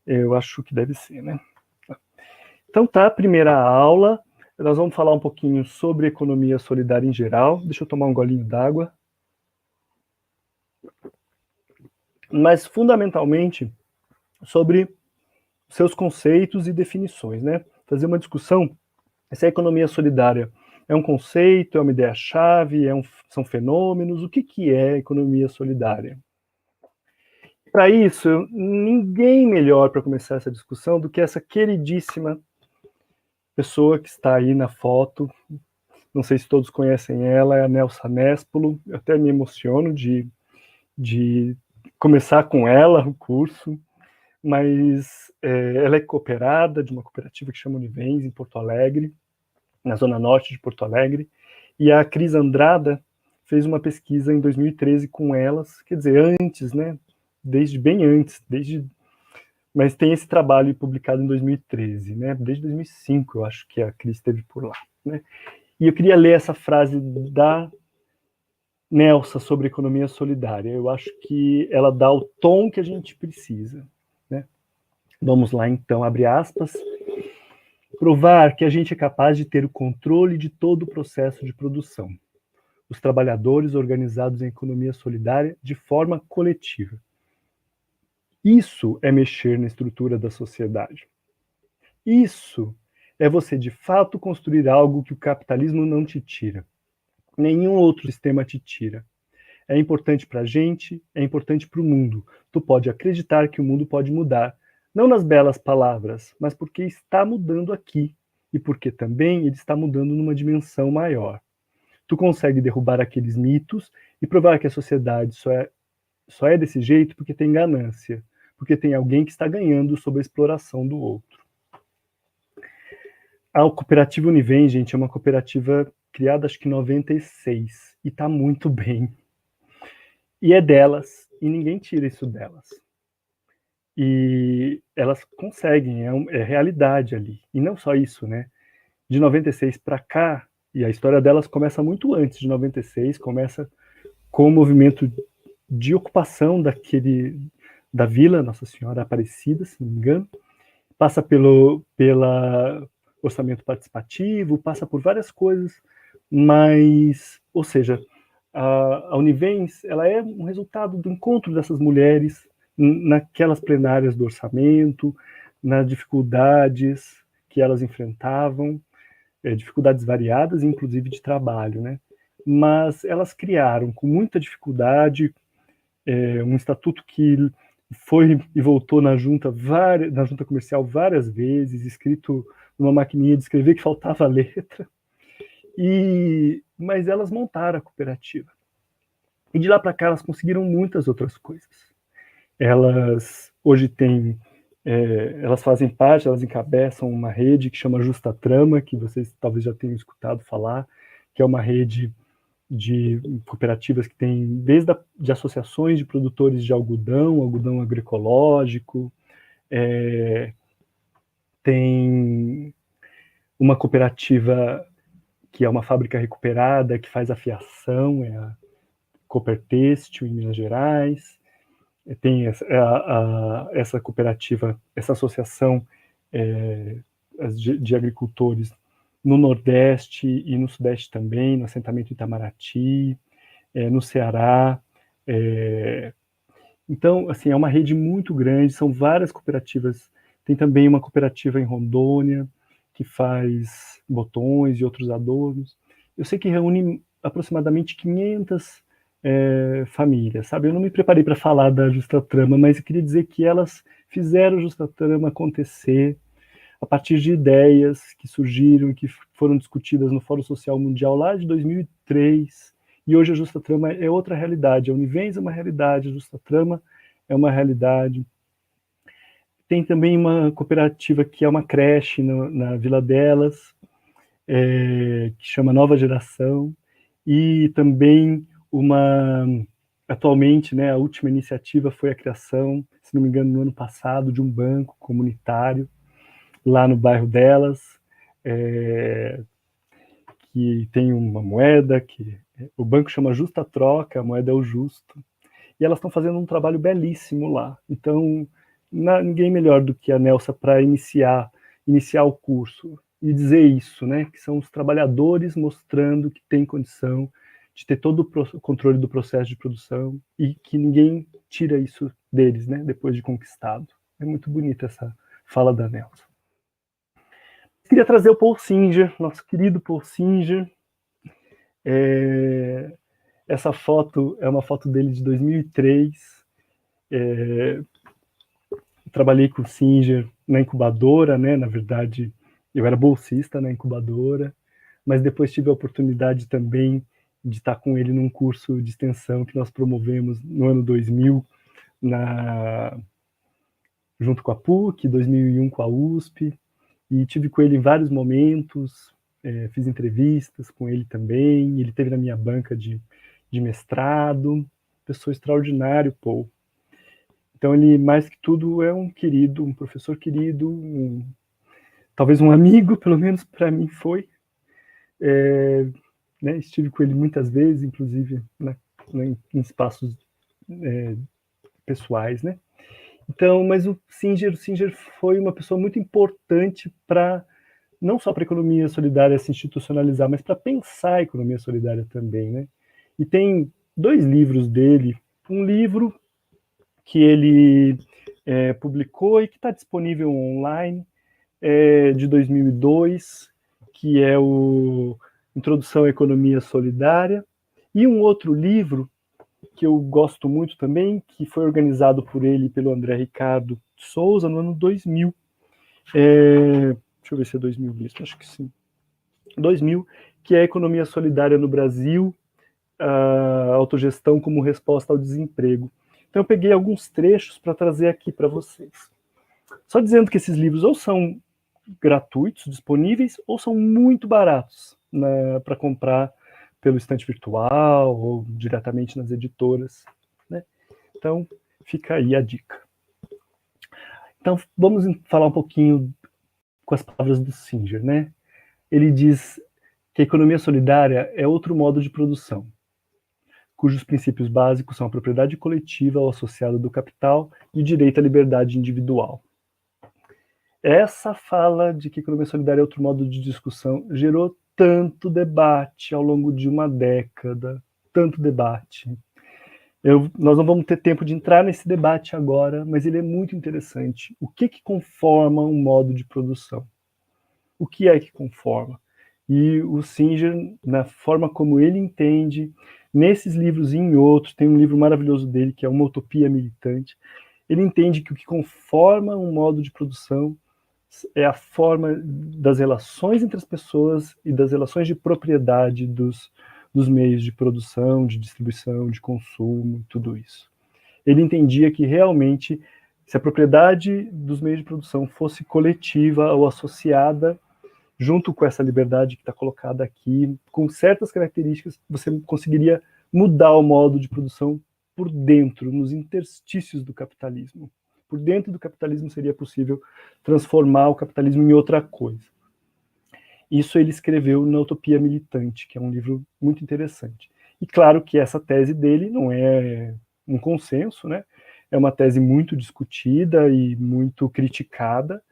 Eu acho que deve ser, né? Então tá, primeira aula, nós vamos falar um pouquinho sobre economia solidária em geral. Deixa eu tomar um golinho d'água. Mas, fundamentalmente, sobre seus conceitos e definições, né? Fazer uma discussão se a economia solidária é um conceito, é uma ideia-chave, são fenômenos, o que é economia solidária? Para isso, ninguém melhor para começar essa discussão do que essa queridíssima pessoa que está aí na foto. Não sei se todos conhecem ela, é a Nelsa Nespolo. Eu até me emociono de começar com ela o curso, mas ela é cooperada de uma cooperativa que chama Univens, em Porto Alegre, na zona norte de Porto Alegre, e a Cris Andrada fez uma pesquisa em 2013 com elas, quer dizer, antes, né? Desde bem antes, mas tem esse trabalho publicado em 2013, né? Desde 2005, eu acho que a Cris esteve por lá, né? E eu queria ler essa frase da Nelsa sobre economia solidária. Eu acho que ela dá o tom que a gente precisa, né? Vamos lá, então, abre aspas. Provar que a gente é capaz de ter o controle de todo o processo de produção. Os trabalhadores organizados em economia solidária de forma coletiva. Isso é mexer na estrutura da sociedade. Isso é você, de fato, construir algo que o capitalismo não te tira. Nenhum outro sistema te tira. É importante para a gente, é importante para o mundo. Tu pode acreditar que o mundo pode mudar, não nas belas palavras, mas porque está mudando aqui e porque também ele está mudando numa dimensão maior. Tu consegue derrubar aqueles mitos e provar que a sociedade só é desse jeito porque tem ganância, porque tem alguém que está ganhando sob a exploração do outro. A cooperativa Univem, gente, é uma cooperativa criada acho que em 96 e está muito bem. E é delas, e ninguém tira isso delas. E elas conseguem, é realidade ali. E não só isso, né? De 96 para cá, e a história delas começa muito antes de 96, começa com o movimento de ocupação da Vila Nossa Senhora Aparecida, se não me engano, passa pela orçamento participativo, passa por várias coisas, mas, ou seja, a Univens, ela é um resultado do encontro dessas mulheres naquelas plenárias do orçamento, nas dificuldades que elas enfrentavam, dificuldades variadas, inclusive de trabalho, né? Mas elas criaram com muita dificuldade um estatuto que foi e voltou na junta comercial várias vezes, escrito numa maquininha de escrever que faltava letra, mas elas montaram a cooperativa. E de lá para cá elas conseguiram muitas outras coisas. Elas hoje têm, elas fazem parte, elas encabeçam uma rede que chama Justa Trama, que vocês talvez já tenham escutado falar, que é uma rede de cooperativas que tem de associações de produtores de algodão agroecológico, tem uma cooperativa que é uma fábrica recuperada, que faz a fiação, é a Coopertêxtil, em Minas Gerais, tem essa cooperativa, essa associação de agricultores no Nordeste e no Sudeste também, no assentamento Itamaraty, no Ceará. Então, assim, é uma rede muito grande, são várias cooperativas. Tem também uma cooperativa em Rondônia, que faz botões e outros adornos. Eu sei que reúne aproximadamente 500 famílias, sabe? Eu não me preparei para falar da Justa Trama, mas eu queria dizer que elas fizeram a Justa Trama acontecer a partir de ideias que surgiram e que foram discutidas no Fórum Social Mundial lá de 2003, e hoje a Justa Trama é outra realidade. A Univens é uma realidade, a Justa Trama é uma realidade. Tem também uma cooperativa que é uma creche na vila delas, que chama Nova Geração, e também atualmente, né, a última iniciativa foi a criação, se não me engano, no ano passado, de um banco comunitário lá no bairro delas, que tem uma moeda, que o banco chama Justa Troca, a moeda é o justo, e elas estão fazendo um trabalho belíssimo lá. Então, ninguém melhor do que a Nelsa para iniciar o curso e dizer isso, né? Que são os trabalhadores mostrando que tem condição de ter todo o controle do processo de produção e que ninguém tira isso deles, né? Depois de conquistado. É muito bonita essa fala da Nelsa. Queria trazer o Paul Singer, nosso querido Paul Singer. Essa foto é uma foto dele de 2003. Trabalhei com o Singer na incubadora, né? Na verdade, eu era bolsista na incubadora, mas depois tive a oportunidade também de estar com ele num curso de extensão que nós promovemos no ano 2000, junto com a PUC, 2001 com a USP, e tive com ele em vários momentos, fiz entrevistas com ele também, ele esteve na minha banca de mestrado, pessoa extraordinária, Paul. Então ele, mais que tudo, é um querido, um professor querido, talvez um amigo, pelo menos para mim foi. Né, estive com ele muitas vezes, inclusive em espaços pessoais, né? Então, mas o Singer foi uma pessoa muito importante para não só para a economia solidária se institucionalizar, mas para pensar a economia solidária também, né? E tem 2 livros dele, um livro que ele publicou e que está disponível online, de 2002, que é o Introdução à Economia Solidária, e um outro livro que eu gosto muito também, que foi organizado por ele e pelo André Ricardo Souza no ano 2000. Deixa eu ver se é 2000 mesmo, acho que sim. 2000, que é a Economia Solidária no Brasil, a autogestão como resposta ao desemprego. Então eu peguei alguns trechos para trazer aqui para vocês. Só dizendo que esses livros ou são gratuitos, disponíveis, ou são muito baratos para comprar pelo estante virtual ou diretamente nas editoras, né? Então, fica aí a dica. Então, vamos falar um pouquinho com as palavras do Singer, né? Ele diz que a economia solidária é outro modo de produção, cujos princípios básicos são a propriedade coletiva ao associado do capital e o direito à liberdade individual. Essa fala de que a economia solidária é outro modo de discussão gerou tanto debate ao longo de uma década, tanto debate. Nós não vamos ter tempo de entrar nesse debate agora, mas ele é muito interessante. O que conforma um modo de produção? O que é que conforma? E o Singer, na forma como ele entende, nesses livros e em outros, tem um livro maravilhoso dele, que é Uma Utopia Militante, ele entende que o que conforma um modo de produção é a forma das relações entre as pessoas e das relações de propriedade dos meios de produção, de distribuição, de consumo, tudo isso. Ele entendia que realmente, se a propriedade dos meios de produção fosse coletiva ou associada, junto com essa liberdade que está colocada aqui, com certas características, você conseguiria mudar o modo de produção por dentro, nos interstícios do capitalismo. Por dentro do capitalismo seria possível transformar o capitalismo em outra coisa. Isso ele escreveu na Utopia Militante, que é um livro muito interessante. E claro que essa tese dele não é um consenso, né? É uma tese muito discutida e muito criticada,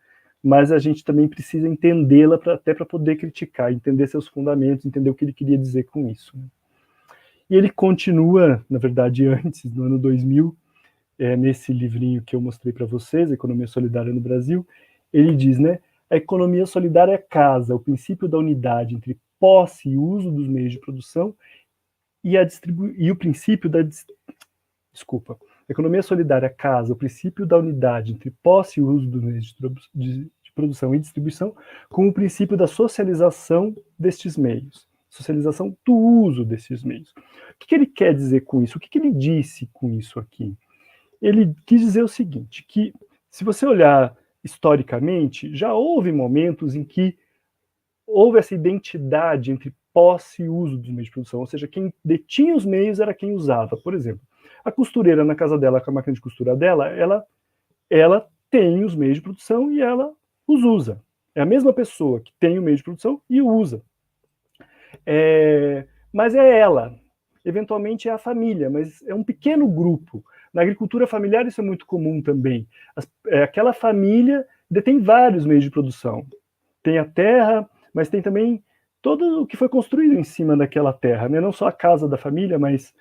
mas a gente também precisa entendê-la até para poder criticar, entender seus fundamentos, entender o que ele queria dizer com isso. Né? E ele continua, na verdade, antes, no ano 2000, nesse livrinho que eu mostrei para vocês, Economia Solidária no Brasil, ele diz, né, a economia solidária casa o princípio da unidade entre posse e uso dos meios de produção e o princípio da... Desculpa. A economia solidária casa o princípio da unidade entre posse e uso dos meios de produção e distribuição com o princípio da socialização destes meios, socialização do uso desses meios. O que ele quer dizer com isso? O que ele disse com isso aqui? Ele quis dizer o seguinte, que se você olhar historicamente, já houve momentos em que houve essa identidade entre posse e uso dos meios de produção, ou seja, quem detinha os meios era quem usava. Por exemplo, a costureira na casa dela, com a máquina de costura dela, ela tem os meios de produção e ela os usa. É a mesma pessoa que tem o meio de produção e o usa. Mas é ela. Eventualmente é a família, mas é um pequeno grupo. Na agricultura familiar isso é muito comum também. Aquela família detém vários meios de produção. Tem a terra, mas tem também todo o que foi construído em cima daquela terra, né? Não só a casa da família, mas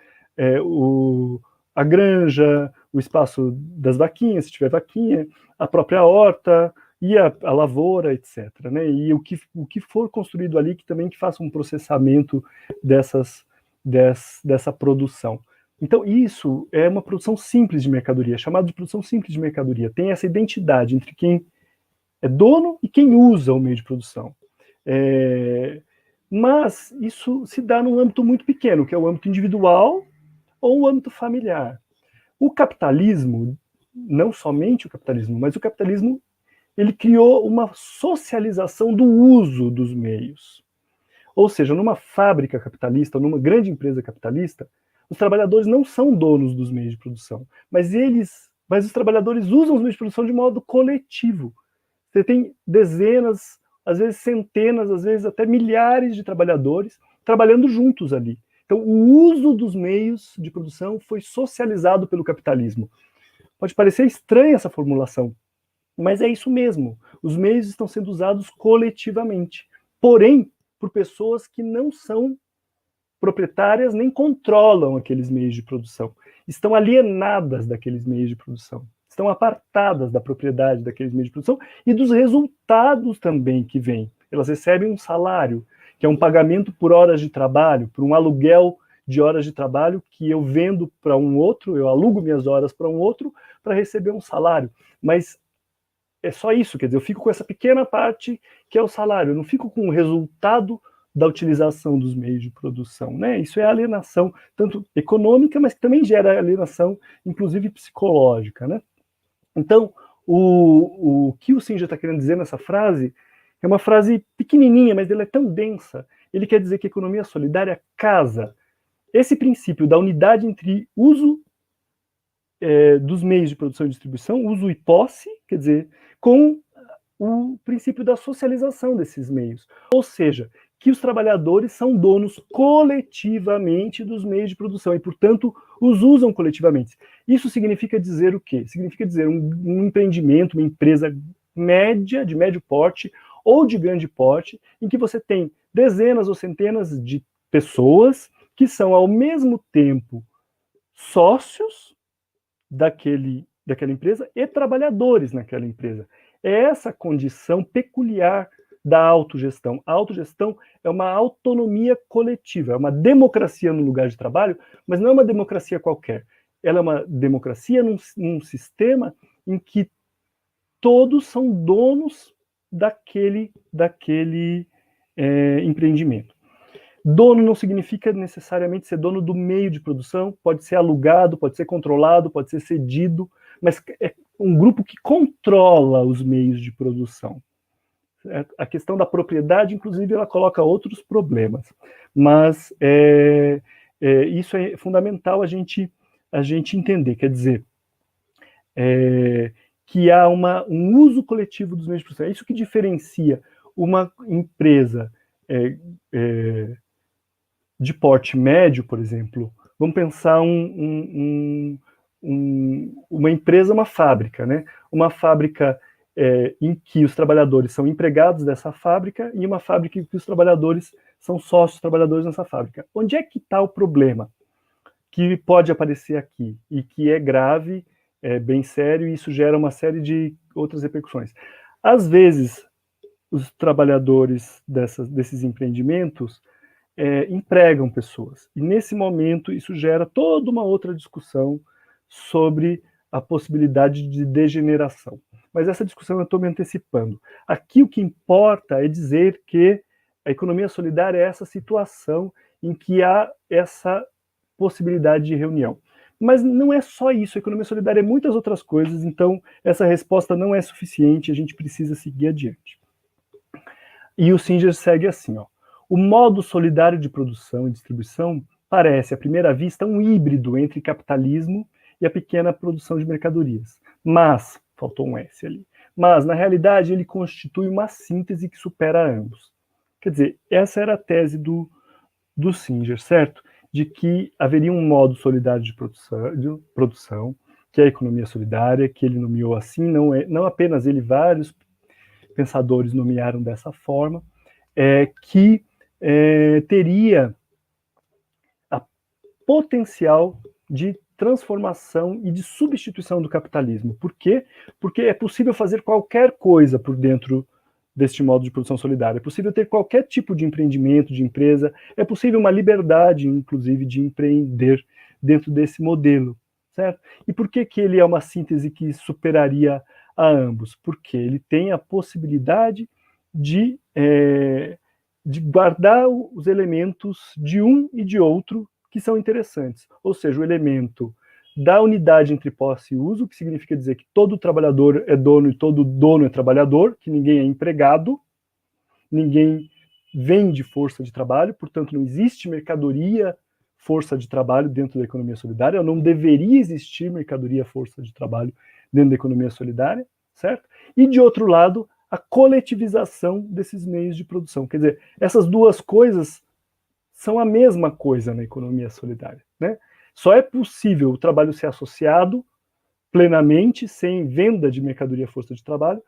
a granja, o espaço das vaquinhas, se tiver vaquinha, a própria horta e a lavoura, etc. Né? E o que for construído ali que também que faça um processamento dessa produção. Então, isso é uma produção simples de mercadoria, chamada de produção simples de mercadoria. Tem essa identidade entre quem é dono e quem usa o meio de produção. Mas isso se dá num âmbito muito pequeno, que é o âmbito individual ou o âmbito familiar. O capitalismo, não somente o capitalismo, mas o capitalismo, ele criou uma socialização do uso dos meios. Ou seja, numa fábrica capitalista, numa grande empresa capitalista, os trabalhadores não são donos dos meios de produção, mas os trabalhadores usam os meios de produção de modo coletivo. Você tem dezenas, às vezes centenas, às vezes até milhares de trabalhadores trabalhando juntos ali. Então, o uso dos meios de produção foi socializado pelo capitalismo. Pode parecer estranha essa formulação, mas é isso mesmo. Os meios estão sendo usados coletivamente, porém, por pessoas que não são proprietárias nem controlam aqueles meios de produção. Estão alienadas daqueles meios de produção. Estão apartadas da propriedade daqueles meios de produção e dos resultados também que vêm. Elas recebem um salário, que é um pagamento por horas de trabalho, por um aluguel de horas de trabalho que eu vendo para um outro, eu alugo minhas horas para um outro para receber um salário. Mas é só isso, quer dizer, eu fico com essa pequena parte que é o salário, eu não fico com o resultado da utilização dos meios de produção, né? Isso é alienação, tanto econômica, mas que também gera alienação, inclusive psicológica, né? Então, o que o Singer está querendo dizer nessa frase é uma frase pequenininha, mas ela é tão densa. Ele quer dizer que a economia solidária casa esse princípio da unidade entre uso dos meios de produção e distribuição, uso e posse, quer dizer, com o princípio da socialização desses meios. Ou seja, que os trabalhadores são donos coletivamente dos meios de produção e, portanto, os usam coletivamente. Isso significa dizer o quê? Significa dizer um empreendimento, uma empresa média, de médio porte ou de grande porte, em que você tem dezenas ou centenas de pessoas que são, ao mesmo tempo, sócios daquela empresa e trabalhadores naquela empresa. É essa condição peculiar da autogestão. A autogestão é uma autonomia coletiva, é uma democracia no lugar de trabalho, mas não é uma democracia qualquer. Ela é uma democracia num sistema em que todos são donos daquele empreendimento. Dono não significa necessariamente ser dono do meio de produção, pode ser alugado, pode ser controlado, pode ser cedido, mas é um grupo que controla os meios de produção. A questão da propriedade, inclusive, ela coloca outros problemas, mas isso é fundamental a gente entender, quer dizer, que há um uso coletivo dos meios de produção. É isso que diferencia uma empresa de porte médio, por exemplo. Vamos pensar uma empresa, uma fábrica, né? Uma fábrica em que os trabalhadores são empregados dessa fábrica e uma fábrica em que os trabalhadores são sócios trabalhadores nessa fábrica. Onde é que está o problema que pode aparecer aqui e que é grave, é bem sério, e isso gera uma série de outras repercussões? Às vezes, os trabalhadores desses empreendimentos empregam pessoas. E nesse momento isso gera toda uma outra discussão sobre a possibilidade de degeneração. Mas essa discussão eu estou me antecipando. Aqui o que importa é dizer que a economia solidária é essa situação em que há essa possibilidade de reunião. Mas não é só isso, a economia solidária é muitas outras coisas, então essa resposta não é suficiente, a gente precisa seguir adiante. E o Singer segue assim, ó. O modo solidário de produção e distribuição parece, à primeira vista, um híbrido entre capitalismo e a pequena produção de mercadorias. Mas, faltou um S ali, mas, na realidade, ele constitui uma síntese que supera ambos. Quer dizer, essa era a tese do Singer, certo? de que haveria um modo solidário de produção, que é a economia solidária, que ele nomeou assim, não apenas ele, vários pensadores nomearam dessa forma, que teria a potencial de transformação e de substituição do capitalismo. Por quê? Porque é possível fazer qualquer coisa por dentro deste modo de produção solidária. É possível ter qualquer tipo de empreendimento, de empresa, é possível uma liberdade, inclusive, de empreender dentro desse modelo, certo? E por que ele é uma síntese que superaria a ambos? Porque ele tem a possibilidade de guardar os elementos de um e de outro que são interessantes. Ou seja, o elemento da unidade entre posse e uso, que significa dizer que todo trabalhador é dono e todo dono é trabalhador, que ninguém é empregado, ninguém vende força de trabalho, portanto não existe mercadoria força de trabalho dentro da economia solidária, não deveria existir mercadoria força de trabalho dentro da economia solidária, certo? E de outro lado, a coletivização desses meios de produção. Quer dizer, essas duas coisas são a mesma coisa na economia solidária, né? Só é possível o trabalho ser associado plenamente, sem venda de mercadoria força de trabalho,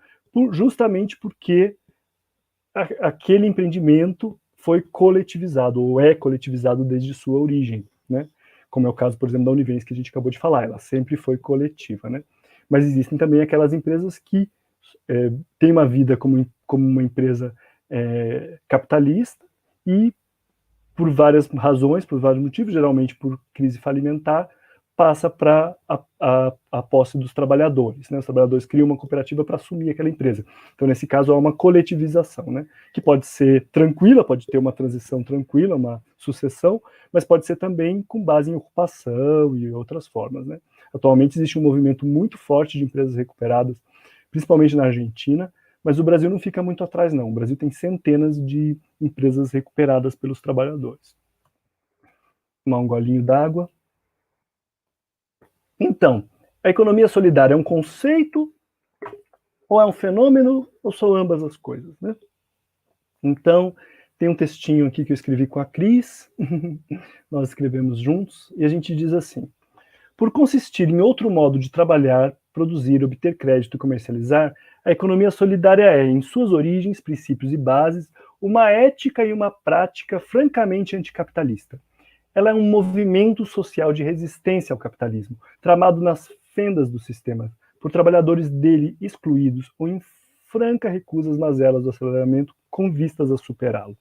justamente porque aquele empreendimento foi coletivizado, ou é coletivizado desde sua origem, né? Como é o caso, por exemplo, da Univens, que a gente acabou de falar, ela sempre foi coletiva, né? Mas existem também aquelas empresas que têm uma vida como uma empresa capitalista e, por várias razões, por vários motivos, geralmente por crise falimentar, passa para a posse dos trabalhadores, né? Os trabalhadores criam uma cooperativa para assumir aquela empresa. Então, nesse caso, há uma coletivização, né? Que pode ser tranquila, pode ter uma transição tranquila, uma sucessão, mas pode ser também com base em ocupação e outras formas, né? Atualmente existe um movimento muito forte de empresas recuperadas, principalmente na Argentina, mas o Brasil não fica muito atrás, não. O Brasil tem centenas de empresas recuperadas pelos trabalhadores. Tomar um golinho d'água. Então, a economia solidária é um conceito ou é um fenômeno ou são ambas as coisas, né? Então, tem um textinho aqui que eu escrevi com a Cris, nós escrevemos juntos, e a gente diz assim: por consistir em outro modo de trabalhar, produzir, obter crédito e comercializar, a economia solidária é, em suas origens, princípios e bases, uma ética e uma prática francamente anticapitalista. Ela é um movimento social de resistência ao capitalismo, tramado nas fendas do sistema, por trabalhadores dele excluídos ou em franca recusa às mazelas do aceleramento com vistas a superá-lo.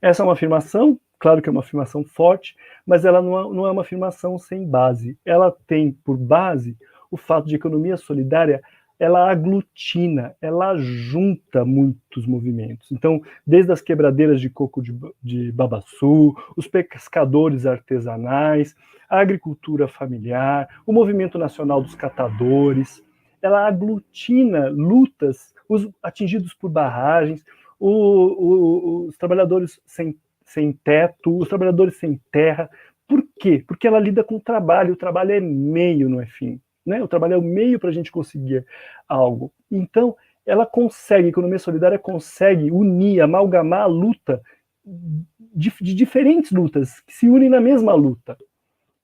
Essa é uma afirmação, claro que é uma afirmação forte, mas ela não é uma afirmação sem base. Ela tem por base o fato de economia solidária, ela aglutina, ela junta muitos movimentos. Então, desde as quebradeiras de coco de babaçu, os pescadores artesanais, a agricultura familiar, o movimento nacional dos catadores, ela aglutina lutas, os atingidos por barragens, os trabalhadores sem teto, os trabalhadores sem terra. Por quê? Porque ela lida com o trabalho é meio, não é fim. Né? O trabalho é o meio para a gente conseguir algo. Então, ela consegue, a economia solidária consegue unir, amalgamar a luta de diferentes lutas, que se unem na mesma luta.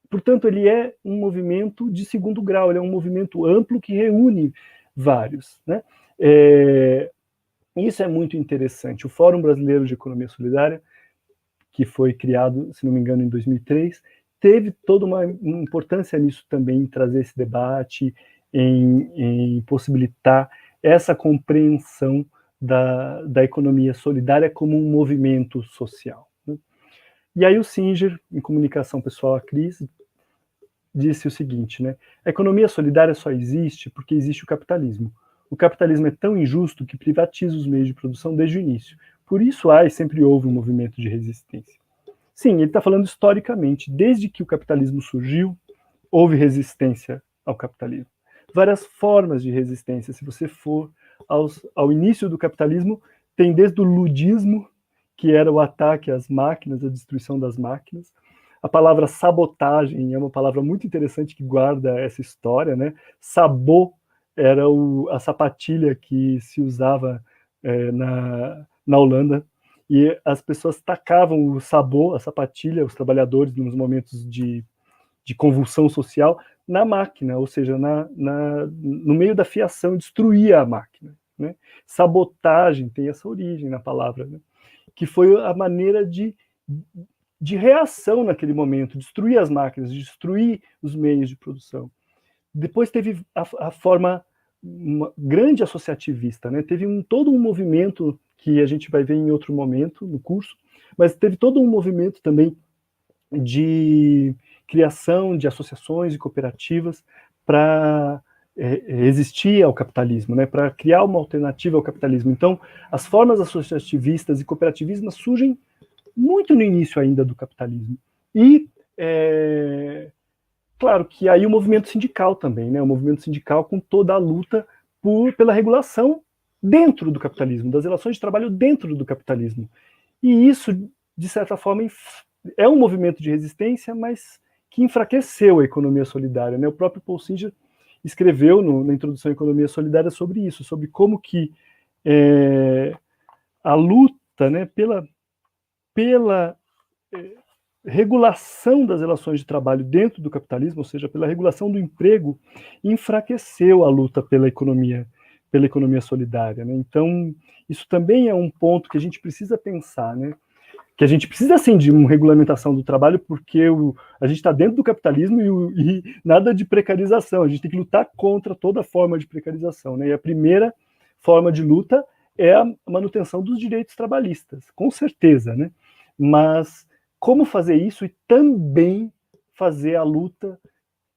Portanto, ele é um movimento de segundo grau, ele é um movimento amplo que reúne vários. Né? Isso é muito interessante. O Fórum Brasileiro de Economia Solidária, que foi criado, se não me engano, em 2003, teve toda uma importância nisso também, em trazer esse debate, em possibilitar essa compreensão da economia solidária como um movimento social. Né? E aí o Singer, em comunicação pessoal, a Cris, disse o seguinte, né? A economia solidária só existe porque existe o capitalismo. O capitalismo é tão injusto que privatiza os meios de produção desde o início. Por isso há e sempre houve um movimento de resistência. Sim, ele está falando historicamente. Desde que o capitalismo surgiu, houve resistência ao capitalismo. Várias formas de resistência. Se você for ao início do capitalismo, tem desde o ludismo, que era o ataque às máquinas, a destruição das máquinas. A palavra sabotagem é uma palavra muito interessante que guarda essa história, né? Sabot era a sapatilha que se usava na Holanda, e as pessoas tacavam o sabor, a sapatilha, os trabalhadores, nos momentos de convulsão social, na máquina, ou seja, no meio da fiação, destruía a máquina. Né? Sabotagem tem essa origem na palavra, né? Que foi a maneira de reação naquele momento, destruir as máquinas, destruir os meios de produção. Depois teve a forma grande associativista, né? Teve todo um movimento que a gente vai ver em outro momento no curso, mas teve todo um movimento também de criação de associações e cooperativas para resistir ao capitalismo, né? Para criar uma alternativa ao capitalismo. Então, as formas associativistas e cooperativistas surgem muito no início ainda do capitalismo. E claro que aí o movimento sindical também, né? O movimento sindical com toda a luta pela regulação dentro do capitalismo, das relações de trabalho dentro do capitalismo. E isso, de certa forma, é um movimento de resistência, mas que enfraqueceu a economia solidária, né? O próprio Paul Singer escreveu na introdução à economia solidária sobre isso, sobre como que a luta, né, pela regulação das relações de trabalho dentro do capitalismo, ou seja, pela regulação do emprego, enfraqueceu a luta pela economia solidária, né? Então, isso também é um ponto que a gente precisa pensar, né? Que a gente precisa, sim, de uma regulamentação do trabalho, porque a gente está dentro do capitalismo e nada de precarização. A gente tem que lutar contra toda forma de precarização, né? E a primeira forma de luta é a manutenção dos direitos trabalhistas, com certeza, né? Mas como fazer isso e também fazer a luta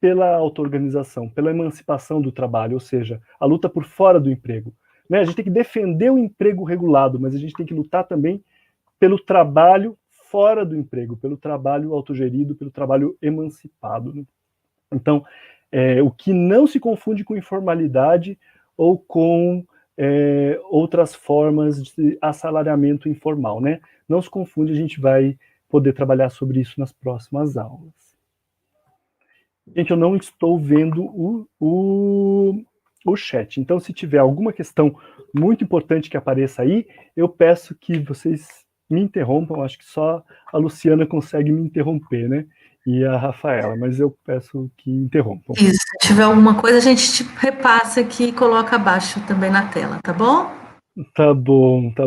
pela auto-organização, pela emancipação do trabalho, ou seja, a luta por fora do emprego, né? A gente tem que defender o emprego regulado, mas a gente tem que lutar também pelo trabalho fora do emprego, pelo trabalho autogerido, pelo trabalho emancipado. Né? Então, o que não se confunde com informalidade ou com outras formas de assalariamento informal, né? Não se confunde, a gente vai poder trabalhar sobre isso nas próximas aulas. Gente, eu não estou vendo o chat, então se tiver alguma questão muito importante que apareça aí, eu peço que vocês me interrompam, acho que só a Luciana consegue me interromper, né? E a Rafaela, mas eu peço que interrompam. Isso, se tiver alguma coisa, a gente te repassa aqui e coloca abaixo também na tela, tá bom? Tá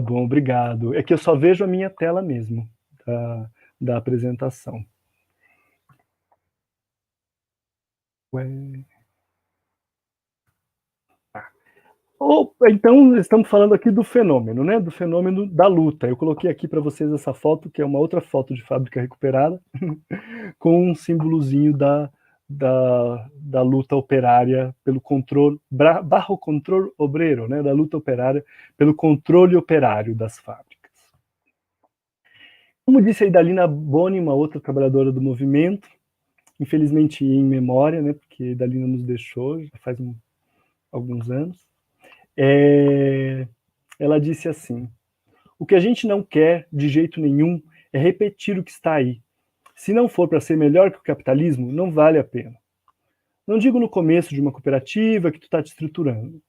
bom, obrigado. É que eu só vejo a minha tela mesmo, da apresentação. Ué. Então, estamos falando aqui do fenômeno, né? Do fenômeno da luta. Eu coloquei aqui para vocês essa foto, que é uma outra foto de fábrica recuperada, com um símbolozinho da luta operária pelo controle, barro controle obreiro, né? Da luta operária pelo controle operário das fábricas. Como disse a Idalina Boni, uma outra trabalhadora do movimento, infelizmente em memória, né? Porque a Idalina nos deixou já faz alguns anos. Ela disse assim: o que a gente não quer de jeito nenhum é repetir o que está aí. Se não for para ser melhor que o capitalismo, não vale a pena. Não digo no começo de uma cooperativa que tu está te estruturando,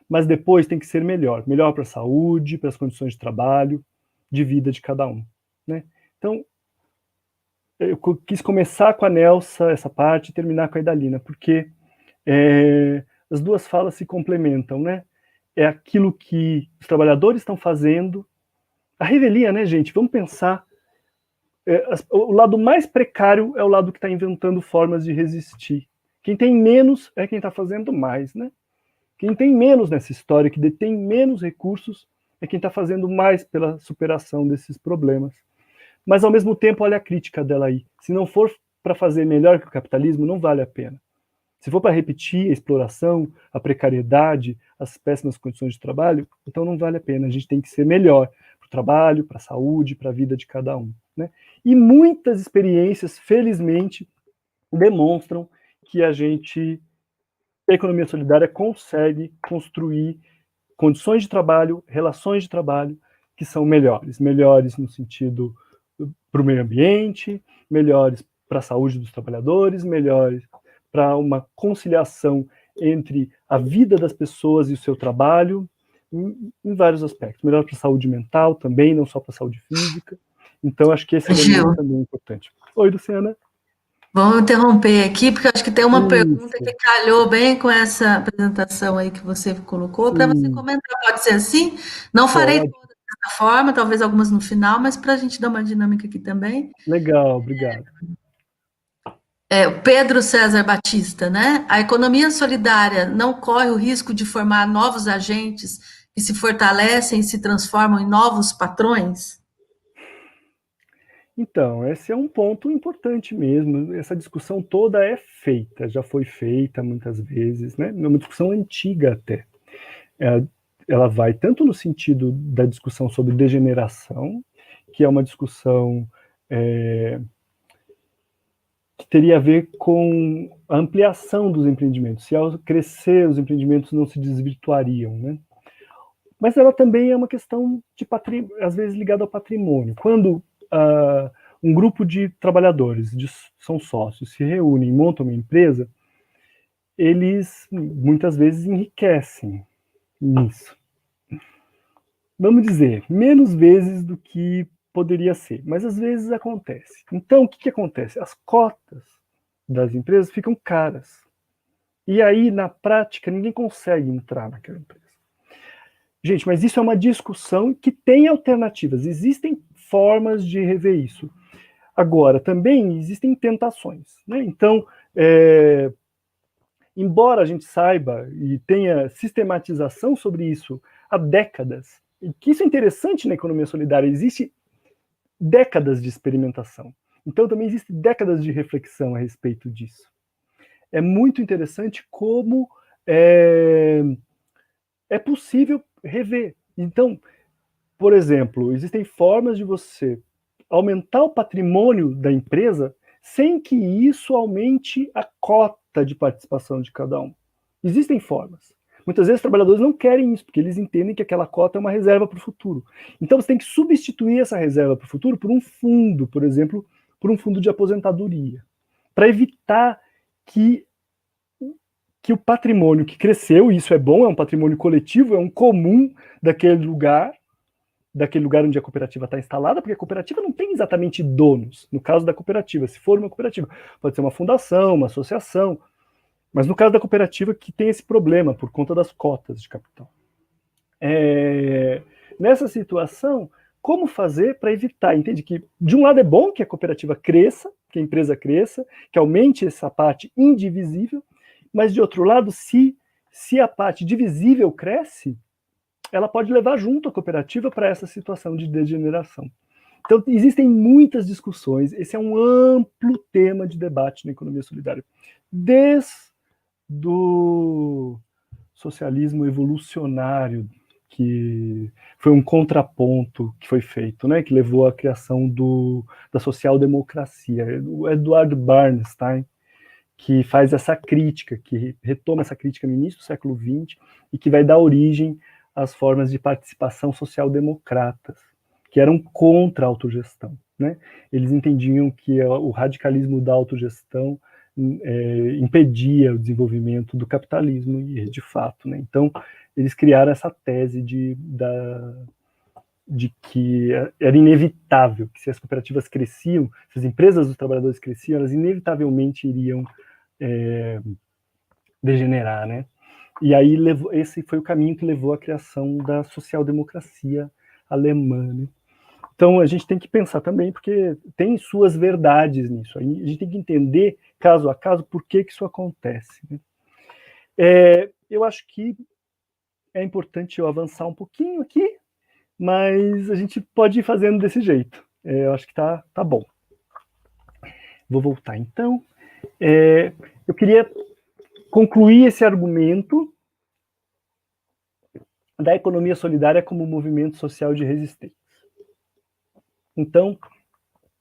mas depois tem que ser melhor. Melhor para a saúde, para as condições de trabalho, de vida de cada um. Né? Então, eu quis começar com a Nelsa, essa parte, e terminar com a Idalina, porque as duas falas se complementam, né? É aquilo que os trabalhadores estão fazendo. A revelia, né, gente? Vamos pensar. O lado mais precário é o lado que está inventando formas de resistir. Quem tem menos é quem está fazendo mais, né? Quem tem menos nessa história, que detém menos recursos, é quem está fazendo mais pela superação desses problemas. Mas, ao mesmo tempo, olha a crítica dela aí. Se não for para fazer melhor que o capitalismo, não vale a pena. Se for para repetir a exploração, a precariedade, as péssimas condições de trabalho, então não vale a pena. A gente tem que ser melhor para o trabalho, para a saúde, para a vida de cada um. Né? E muitas experiências, felizmente, demonstram que a economia solidária consegue construir condições de trabalho, relações de trabalho que são melhores. Melhores no sentido para o meio ambiente, melhores para a saúde dos trabalhadores, melhores para uma conciliação entre a vida das pessoas e o seu trabalho, em vários aspectos. Melhor para a saúde mental também, não só para a saúde física. Então, acho que esse Gil, elemento também é importante. Oi, Luciana. vamos interromper aqui, porque eu acho que tem uma pergunta Isso, que calhou bem com essa apresentação aí que você colocou, para você sim, comentar, pode ser assim? Não farei pode. todas dessa forma, talvez algumas no final, mas para a gente dar uma dinâmica aqui também. Legal, obrigado. O Pedro César Batista, né? A economia solidária não corre o risco de formar novos agentes que se fortalecem e se transformam em novos patrões? Então, esse é um ponto importante mesmo. Essa discussão toda é feita, já foi feita muitas vezes, né? É uma discussão antiga até. É, ela vai tanto no sentido da discussão sobre degeneração, que é uma discussão que teria a ver com a ampliação dos empreendimentos. Se ao crescer, os empreendimentos não se desvirtuariam, né? Mas ela também é uma questão de às vezes ligada ao patrimônio. Quando um grupo de trabalhadores, são sócios, se reúnem, montam uma empresa, eles muitas vezes enriquecem nisso. Vamos dizer, menos vezes do que poderia ser, mas às vezes acontece. Então, o que acontece? As cotas das empresas ficam caras. E aí, na prática, ninguém consegue entrar naquela empresa. Gente, mas isso é uma discussão que tem alternativas. Existem formas de rever isso. Agora, também existem tentações, né? Então, embora a gente saiba e tenha sistematização sobre isso há décadas, e que isso é interessante na economia solidária, existe décadas de experimentação. Então, também existe décadas de reflexão a respeito disso. É muito interessante como é possível rever. Então, por exemplo, existem formas de você aumentar o patrimônio da empresa sem que isso aumente a cota de participação de cada um. Existem formas. Muitas vezes os trabalhadores não querem isso, porque eles entendem que aquela cota é uma reserva para o futuro. Então você tem que substituir essa reserva para o futuro por um fundo, por exemplo, por um fundo de aposentadoria, para evitar que o patrimônio que cresceu, e isso é bom, é um patrimônio coletivo, é um comum daquele lugar onde a cooperativa está instalada, porque a cooperativa não tem exatamente donos. No caso da cooperativa, se for uma cooperativa, pode ser uma fundação, uma associação, mas no caso da cooperativa que tem esse problema por conta das cotas de capital. Nessa situação, como fazer para evitar? Entende que, de um lado, é bom que a cooperativa cresça, que a empresa cresça, que aumente essa parte indivisível, mas, de outro lado, se a parte divisível cresce, ela pode levar junto a cooperativa para essa situação de degeneração. Então, existem muitas discussões, esse é um amplo tema de debate na economia solidária. Desde o socialismo evolucionário, que foi um contraponto que foi feito, né, que levou à criação da social-democracia. O Eduardo Bernstein, que faz essa crítica, que retoma essa crítica no início do século XX e que vai dar origem às formas de participação social-democratas, que eram contra a autogestão, né? Eles entendiam que o radicalismo da autogestão impedia o desenvolvimento do capitalismo, e de fato, né? Então, eles criaram essa tese de que era inevitável, que se as cooperativas cresciam, se as empresas dos trabalhadores cresciam, elas inevitavelmente iriam degenerar, né? E aí esse foi o caminho que levou à criação da social-democracia alemã, né? Então a gente tem que pensar também, porque tem suas verdades nisso. A gente tem que entender, caso a caso, por que isso acontece, né? Eu acho que é importante eu avançar um pouquinho aqui, mas a gente pode ir fazendo desse jeito. Eu acho que tá bom. Vou voltar então. Eu queria concluir esse argumento da economia solidária como movimento social de resistência. Então,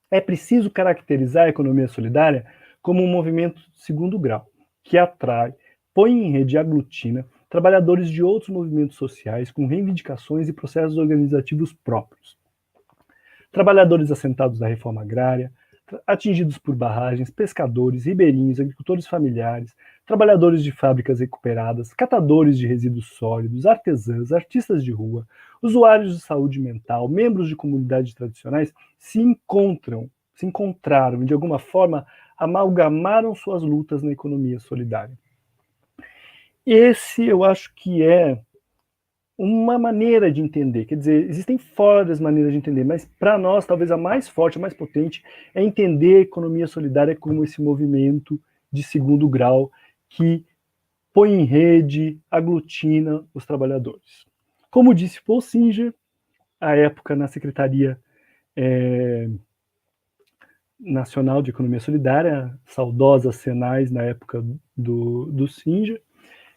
é preciso caracterizar a economia solidária como um movimento de segundo grau, que atrai, põe em rede e aglutina trabalhadores de outros movimentos sociais com reivindicações e processos organizativos próprios. Trabalhadores assentados da reforma agrária, atingidos por barragens, pescadores, ribeirinhos, agricultores familiares, trabalhadores de fábricas recuperadas, catadores de resíduos sólidos, artesãs, artistas de rua, usuários de saúde mental, membros de comunidades tradicionais se encontraram e, de alguma forma, amalgamaram suas lutas na economia solidária. Esse eu acho que é uma maneira de entender, quer dizer, existem várias maneiras de entender, mas para nós, talvez a mais forte, a mais potente, é entender a economia solidária como esse movimento de segundo grau que põe em rede, aglutina os trabalhadores. Como disse Paul Singer, à época na Secretaria Nacional de Economia Solidária, saudosa Senais, na época do Singer,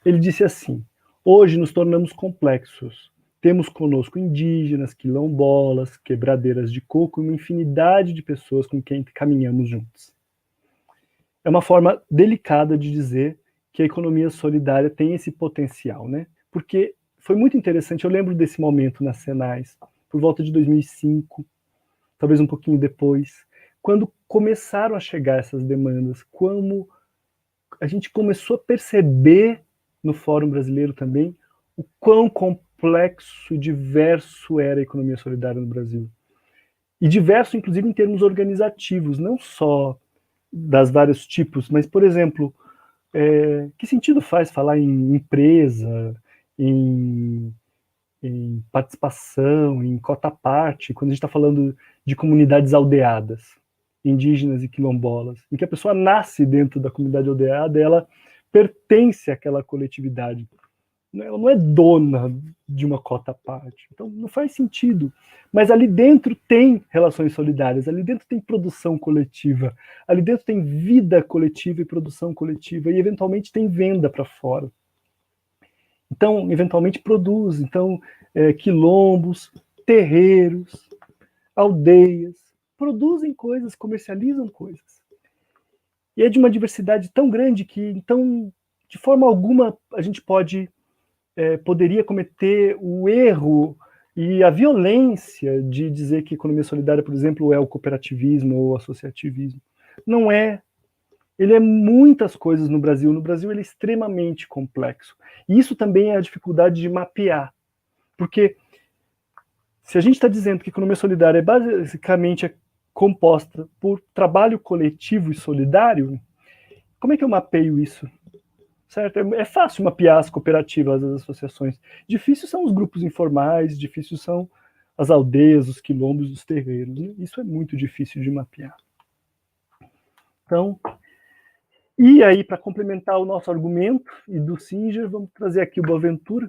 ele disse assim: hoje nos tornamos complexos. Temos conosco indígenas, quilombolas, quebradeiras de coco e uma infinidade de pessoas com quem caminhamos juntos. É uma forma delicada de dizer que a economia solidária tem esse potencial, né? Porque foi muito interessante, eu lembro desse momento nas Senais, por volta de 2005, talvez um pouquinho depois, quando começaram a chegar essas demandas, como a gente começou a perceber no Fórum Brasileiro também o quão complexo e diverso era a economia solidária no Brasil. E diverso, inclusive, em termos organizativos, não só das vários tipos, mas, por exemplo, que sentido faz falar em empresa, em participação, em cota-parte, quando a gente está falando de comunidades aldeadas, indígenas e quilombolas, em que a pessoa nasce dentro da comunidade aldeada, ela pertence àquela coletividade. Ela não é dona de uma cota-parte. Então, não faz sentido. Mas ali dentro tem relações solidárias, ali dentro tem produção coletiva, ali dentro tem vida coletiva e produção coletiva, e eventualmente tem venda para fora. Então, eventualmente produz. Então, quilombos, terreiros, aldeias, produzem coisas, comercializam coisas. E é de uma diversidade tão grande que, então, de forma alguma, a gente poderia cometer o erro e a violência de dizer que economia solidária, por exemplo, é o cooperativismo ou o associativismo. Não é. Ele é muitas coisas no Brasil. No Brasil ele é extremamente complexo. E isso também é a dificuldade de mapear. Porque se a gente está dizendo que a economia solidária é basicamente composta por trabalho coletivo e solidário, como é que eu mapeio isso? Certo? É fácil mapear as cooperativas, as associações. Difícil são os grupos informais, difícil são as aldeias, os quilombos, os terreiros. Né? Isso é muito difícil de mapear. Então, e aí, para complementar o nosso argumento e do Singer, vamos trazer aqui o Boaventura.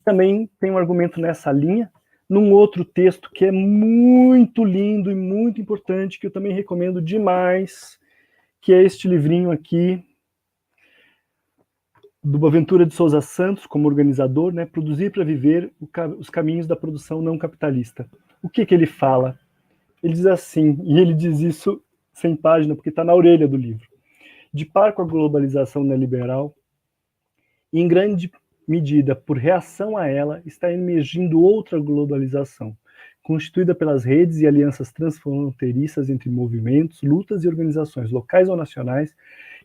Também tem um argumento nessa linha, num outro texto que é muito lindo e muito importante, que eu também recomendo demais, que é este livrinho aqui, do Boaventura de Souza Santos, como organizador, né, Produzir para Viver, os Caminhos da Produção Não Capitalista. O que ele fala? Ele diz assim, e ele diz isso sem página, porque está na orelha do livro. De par com a globalização neoliberal, e em grande medida por reação a ela, está emergindo outra globalização, constituída pelas redes e alianças transfronteiriças entre movimentos, lutas e organizações locais ou nacionais,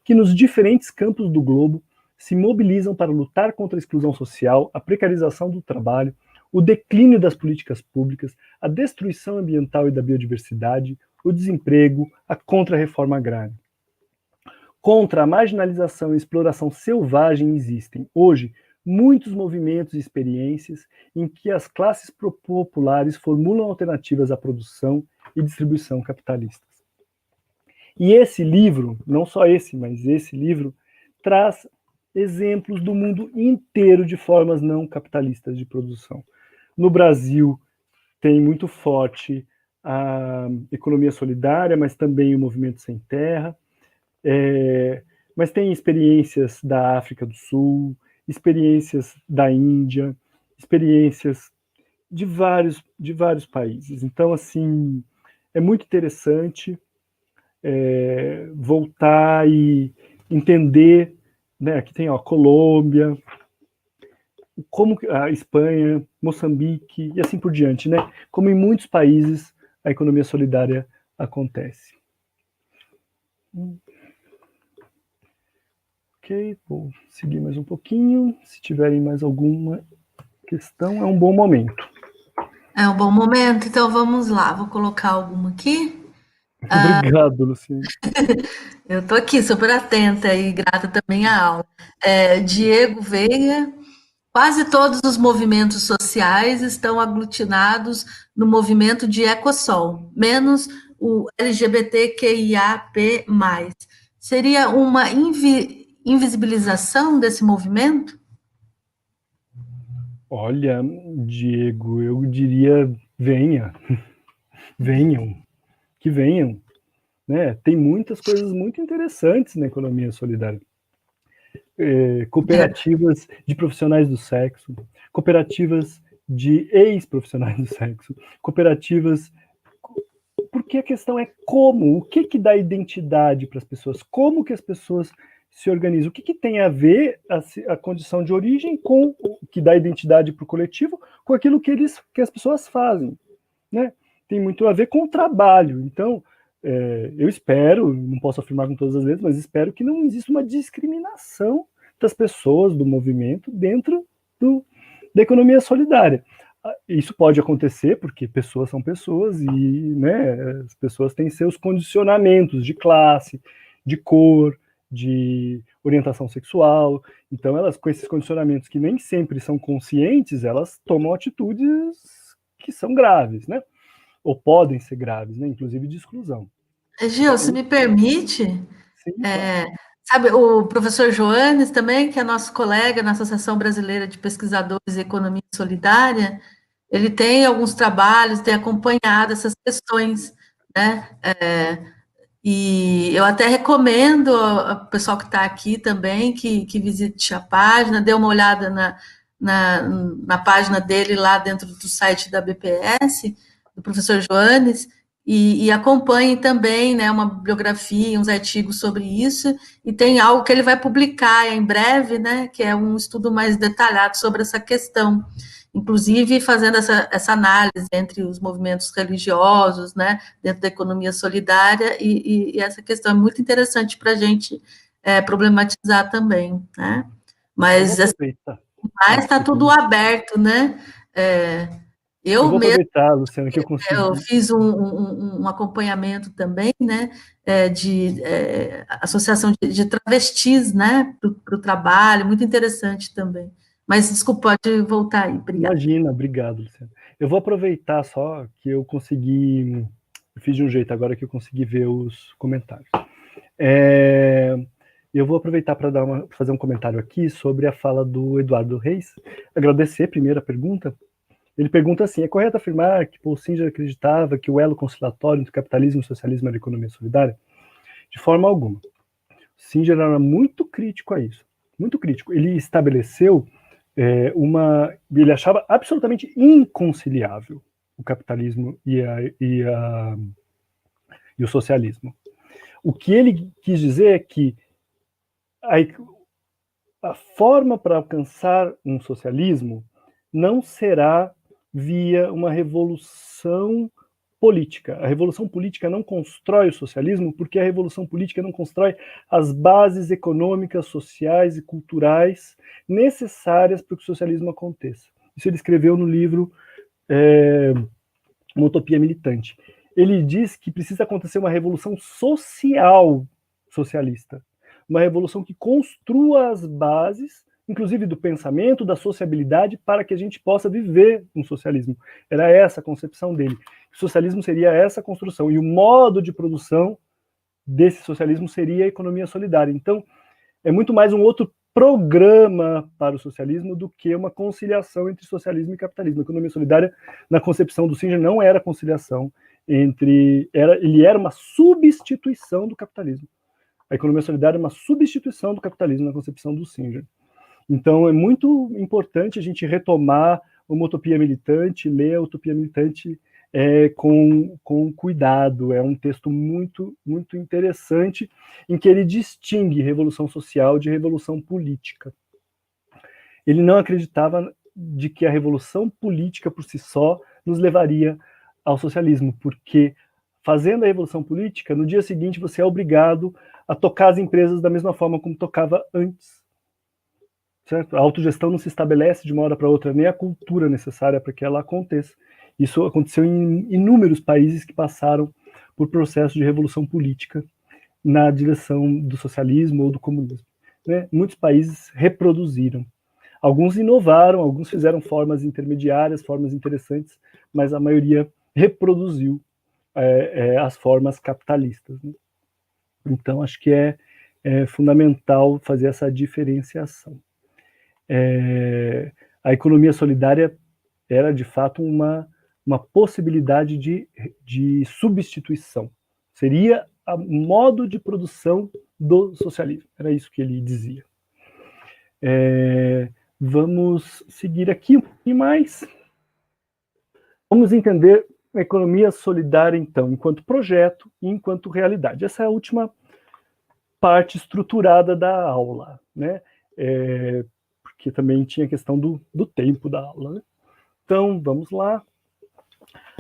que nos diferentes campos do globo se mobilizam para lutar contra a exclusão social, a precarização do trabalho, o declínio das políticas públicas, a destruição ambiental e da biodiversidade, o desemprego, a contra-reforma agrária. Contra a marginalização e exploração selvagem existem, hoje, muitos movimentos e experiências em que as classes populares formulam alternativas à produção e distribuição capitalistas. E esse livro, não só esse, mas esse livro, traz exemplos do mundo inteiro de formas não capitalistas de produção. No Brasil, tem muito forte a economia solidária, mas também o movimento sem terra, mas tem experiências da África do Sul, experiências da Índia, experiências de vários países. Então, assim, é muito interessante voltar e entender, né, aqui tem a Colômbia, como a Espanha, Moçambique e assim por diante, né? Como em muitos países a economia solidária acontece. Ok, vou seguir mais um pouquinho. Se tiverem mais alguma questão, é um bom momento. É um bom momento, então vamos lá, vou colocar alguma aqui. Obrigado, Luciane. Eu estou aqui super atenta e grata também à aula. Diego Veiga, quase todos os movimentos sociais estão aglutinados no movimento de Ecossol, menos o LGBTQIAP+. Seria uma invisibilização desse movimento? Olha, Diego, eu diria venham, que venham. Né? Tem muitas coisas muito interessantes na economia solidária. Cooperativas de profissionais do sexo, cooperativas de ex-profissionais do sexo, cooperativas. Porque a questão é como, o que dá identidade para as pessoas, como que as pessoas se organizam, o que tem a ver a condição de origem com o que dá identidade para o coletivo, com aquilo que as pessoas fazem, né? Tem muito a ver com o trabalho. Então, eu espero, não posso afirmar com todas as letras, mas espero que não exista uma discriminação das pessoas, do movimento, dentro da economia solidária. Isso pode acontecer porque pessoas são pessoas e, né, as pessoas têm seus condicionamentos de classe, de cor, de orientação sexual. Então, elas, com esses condicionamentos que nem sempre são conscientes, elas tomam atitudes que são graves, né? Ou podem ser graves, né? Inclusive de exclusão. Gil, se me permite, Sim, claro. sabe, o professor Joanes também, que é nosso colega na Associação Brasileira de Pesquisadores em Economia Solidária, ele tem alguns trabalhos, tem acompanhado essas questões, né? E eu até recomendo ao pessoal que está aqui também que visite a página, dê uma olhada na página dele lá dentro do site da BPS, do professor Joanes, e acompanhe também, né, uma bibliografia, uns artigos sobre isso, e tem algo que ele vai publicar em breve, né, que é um estudo mais detalhado sobre essa questão, inclusive fazendo essa análise entre os movimentos religiosos, né, dentro da economia solidária, e essa questão é muito interessante para a gente problematizar também, né? Mas está tudo aberto, né? Eu Eu vou mesmo aproveitar, Luciana, que eu consegui. fiz um acompanhamento também, né, de associação de travestis, né, para o trabalho, muito interessante também. Mas, desculpa, pode voltar aí, obrigada. Imagina, obrigado, Luciana. Eu vou aproveitar só que eu consegui, eu fiz de um jeito agora que eu consegui ver os comentários. Eu vou aproveitar para fazer um comentário aqui sobre a fala do Eduardo Reis. Agradecer primeiro a pergunta. Ele pergunta assim: é correto afirmar que Paul Singer acreditava que o elo conciliatório entre capitalismo e socialismo era a economia solidária? De forma alguma. Singer era muito crítico a isso, muito crítico. Ele estabeleceu ele achava absolutamente inconciliável o capitalismo e o socialismo. O que ele quis dizer é que a forma para alcançar um socialismo não será via uma revolução política. A revolução política não constrói o socialismo porque a revolução política não constrói as bases econômicas, sociais e culturais necessárias para que o socialismo aconteça. Isso ele escreveu no livro Uma Utopia Militante. Ele diz que precisa acontecer uma revolução social socialista, uma revolução que construa as bases, inclusive do pensamento, da sociabilidade, para que a gente possa viver um socialismo. Era essa a concepção dele. O socialismo seria essa construção, e o modo de produção desse socialismo seria a economia solidária. Então, é muito mais um outro programa para o socialismo do que uma conciliação entre socialismo e capitalismo. A economia solidária, na concepção do Singer, não era conciliação ele era uma substituição do capitalismo. A economia solidária é uma substituição do capitalismo na concepção do Singer. Então, é muito importante a gente retomar uma utopia militante, ler a utopia militante com cuidado. É um texto muito, muito interessante, em que ele distingue revolução social de revolução política. Ele não acreditava de que a revolução política por si só nos levaria ao socialismo, porque fazendo a revolução política, no dia seguinte você é obrigado a tocar as empresas da mesma forma como tocava antes. Certo? A autogestão não se estabelece de uma hora para outra, nem a cultura necessária para que ela aconteça. Isso aconteceu em inúmeros países que passaram por processo de revolução política na direção do socialismo ou do comunismo. Né? Muitos países reproduziram. Alguns inovaram, alguns fizeram formas intermediárias, formas interessantes, mas a maioria reproduziu as formas capitalistas. Né? Então, acho que é fundamental fazer essa diferenciação. A economia solidária era, de fato, uma possibilidade de substituição. Seria o modo de produção do socialismo. Era isso que ele dizia. Vamos seguir aqui um pouquinho mais. Vamos entender a economia solidária, então, enquanto projeto e enquanto realidade. Essa é a última parte estruturada da aula, né? Porque também tinha a questão do tempo da aula. Né? Então, vamos lá.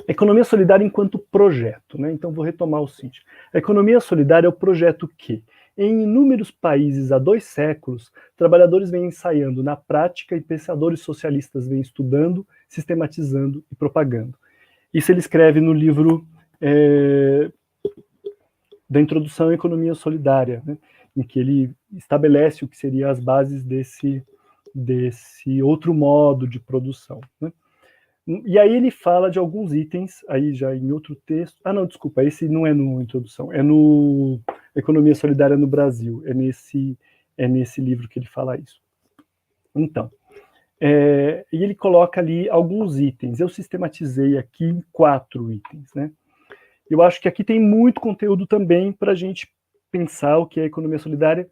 A economia solidária enquanto projeto. Né? Então, vou retomar o seguinte. A economia solidária é o projeto que, em inúmeros países há 2 séculos, trabalhadores vêm ensaiando na prática e pensadores socialistas vêm estudando, sistematizando e propagando. Isso ele escreve no livro da Introdução à Economia Solidária, né? Em que ele estabelece o que seriam as bases desse outro modo de produção. Né? E aí ele fala de alguns itens, aí já em outro texto. Ah, não, desculpa, esse não é no Introdução, é no Economia Solidária no Brasil, é nesse livro que ele fala isso. Então, e ele coloca ali alguns itens. Eu sistematizei aqui em 4 itens, né? Eu acho que aqui tem muito conteúdo também para a gente pensar o que é a economia solidária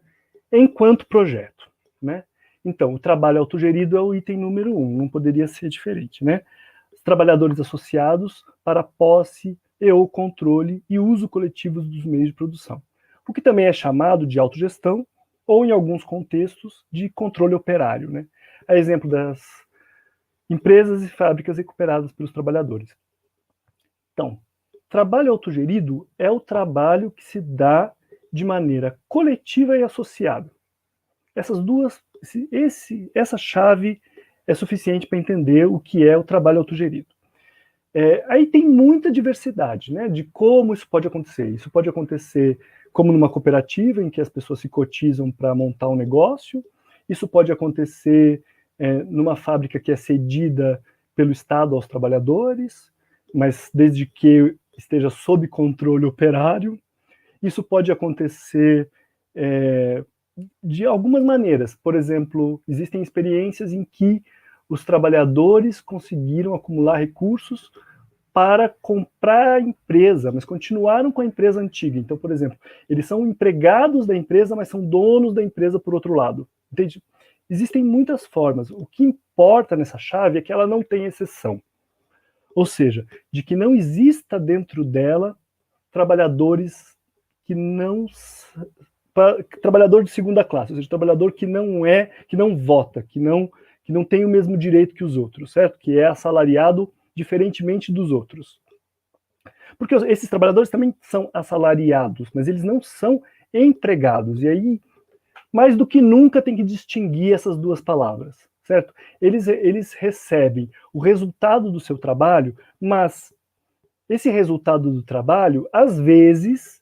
enquanto projeto, né? Então, o trabalho autogerido é o item número 1, não poderia ser diferente, né? Os trabalhadores associados para posse e ou controle e uso coletivos dos meios de produção, o que também é chamado de autogestão ou, em alguns contextos, de controle operário, né? A exemplo das empresas e fábricas recuperadas pelos trabalhadores. Então, trabalho autogerido é o trabalho que se dá de maneira coletiva e associada. Essa chave é suficiente para entender o que é o trabalho autogerido. Aí tem muita diversidade, né, de como isso pode acontecer. Isso pode acontecer como numa cooperativa, em que as pessoas se cotizam para montar um negócio. Isso pode acontecer numa fábrica que é cedida pelo Estado aos trabalhadores, mas desde que esteja sob controle operário. Isso pode acontecer de algumas maneiras. Por exemplo, existem experiências em que os trabalhadores conseguiram acumular recursos para comprar a empresa, mas continuaram com a empresa antiga. Então, por exemplo, eles são empregados da empresa, mas são donos da empresa por outro lado. Entende? Existem muitas formas. O que importa nessa chave é que ela não tem exceção. Ou seja, de que não exista dentro dela trabalhadores que não... trabalhador de segunda classe, ou seja, trabalhador que não vota, que não tem o mesmo direito que os outros, certo? Que é assalariado diferentemente dos outros. Porque esses trabalhadores também são assalariados, mas eles não são empregados. E aí, mais do que nunca, tem que distinguir essas duas palavras, certo? Eles recebem o resultado do seu trabalho, mas esse resultado do trabalho, às vezes,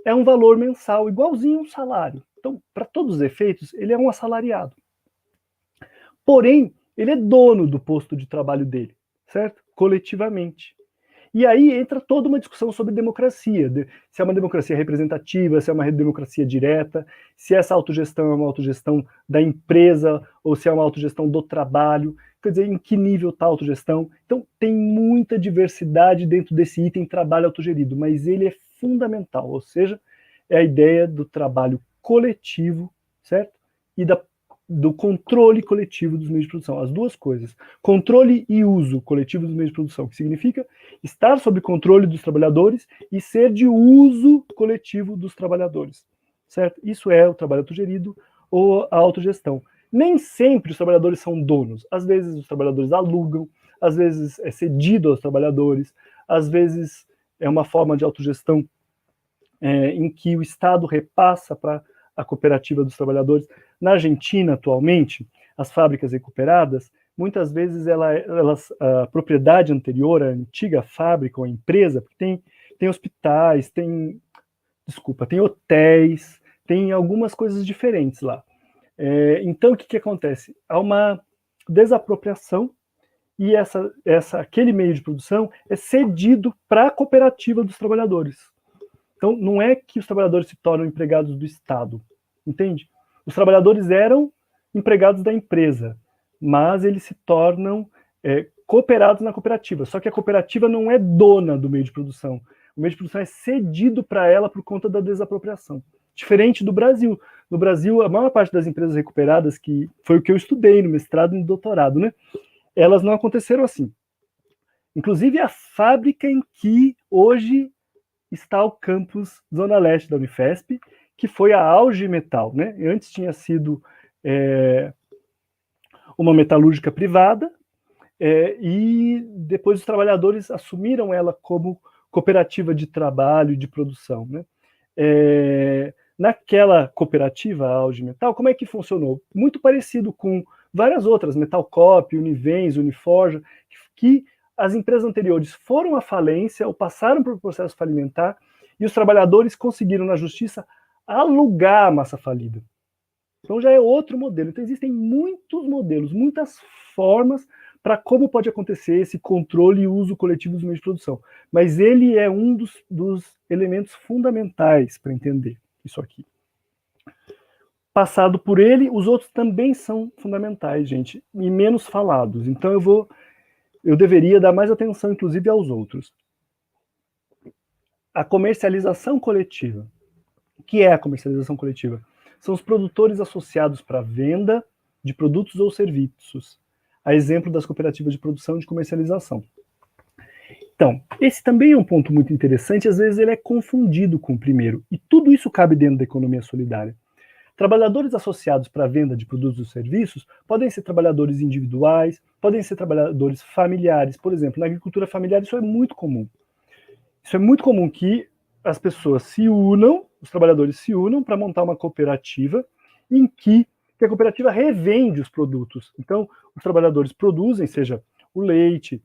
é um valor mensal, igualzinho a um salário. Então, para todos os efeitos, ele é um assalariado. Porém, ele é dono do posto de trabalho dele, certo? Coletivamente. E aí entra toda uma discussão sobre democracia, se é uma democracia representativa, se é uma democracia direta, se essa autogestão é uma autogestão da empresa ou se é uma autogestão do trabalho, quer dizer, em que nível está a autogestão. Então, tem muita diversidade dentro desse item trabalho autogerido, mas ele é fundamental, ou seja, é a ideia do trabalho coletivo, certo? E do controle coletivo dos meios de produção, as duas coisas, controle e uso coletivo dos meios de produção, que significa estar sob controle dos trabalhadores e ser de uso coletivo dos trabalhadores, certo? Isso é o trabalho autogerido ou a autogestão. Nem sempre os trabalhadores são donos, às vezes os trabalhadores alugam, às vezes é cedido aos trabalhadores, às vezes é uma forma de autogestão em que o Estado repassa para a cooperativa dos trabalhadores. Na Argentina, atualmente, as fábricas recuperadas, muitas vezes a propriedade anterior, a antiga fábrica ou a empresa, tem hospitais, tem hotéis, tem algumas coisas diferentes lá. Então, o que acontece? Há uma desapropriação e aquele meio de produção é cedido para a cooperativa dos trabalhadores. Então, não é que os trabalhadores se tornam empregados do Estado, entende? Os trabalhadores eram empregados da empresa, mas eles se tornam cooperados na cooperativa. Só que a cooperativa não é dona do meio de produção. O meio de produção é cedido para ela por conta da desapropriação. Diferente do Brasil. No Brasil, a maior parte das empresas recuperadas, que foi o que eu estudei no mestrado e no doutorado, né? Elas não aconteceram assim. Inclusive, a fábrica em que hoje está o campus Zona Leste da Unifesp, que foi a Auge Metal, né? Antes tinha sido uma metalúrgica privada, e depois os trabalhadores assumiram ela como cooperativa de trabalho e de produção, né? Naquela cooperativa, a Auge Metal, como é que funcionou? Muito parecido com várias outras, Metalcop, Univens, Uniforja, que as empresas anteriores foram à falência ou passaram por um processo falimentar e os trabalhadores conseguiram na justiça alugar a massa falida. Então já é outro modelo. Então existem muitos modelos, muitas formas para como pode acontecer esse controle e uso coletivo dos meios de produção. Mas ele é um dos elementos fundamentais para entender isso aqui. Passado por ele, os outros também são fundamentais, gente, e menos falados. Então eu deveria dar mais atenção, inclusive, aos outros. A comercialização coletiva. O que é a comercialização coletiva? São os produtores associados para a venda de produtos ou serviços, a exemplo das cooperativas de produção e de comercialização. Então, esse também é um ponto muito interessante, às vezes ele é confundido com o primeiro, e tudo isso cabe dentro da economia solidária. Trabalhadores associados para a venda de produtos e serviços podem ser trabalhadores individuais, podem ser trabalhadores familiares. Por exemplo, na agricultura familiar isso é muito comum. Isso é muito comum que as pessoas se unam, os trabalhadores se unam para montar uma cooperativa em que a cooperativa revende os produtos. Então, os trabalhadores produzem, seja o leite,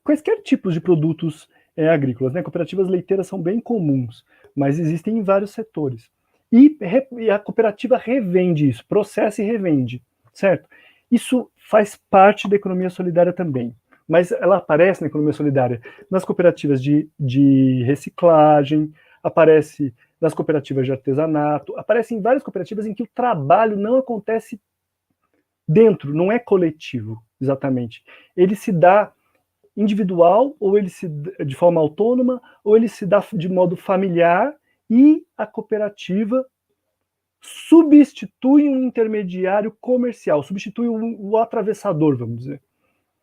quaisquer tipos de produtos agrícolas, né? Cooperativas leiteiras são bem comuns, mas existem em vários setores. E a cooperativa revende isso, processa e revende, certo? Isso faz parte da economia solidária também, mas ela aparece na economia solidária nas cooperativas de reciclagem, aparece nas cooperativas de artesanato, aparece em várias cooperativas em que o trabalho não acontece dentro, não é coletivo, exatamente. Ele se dá individual, ou ele se dá de forma autônoma, ou ele se dá de modo familiar, e a cooperativa substitui um intermediário comercial, substitui o atravessador, vamos dizer.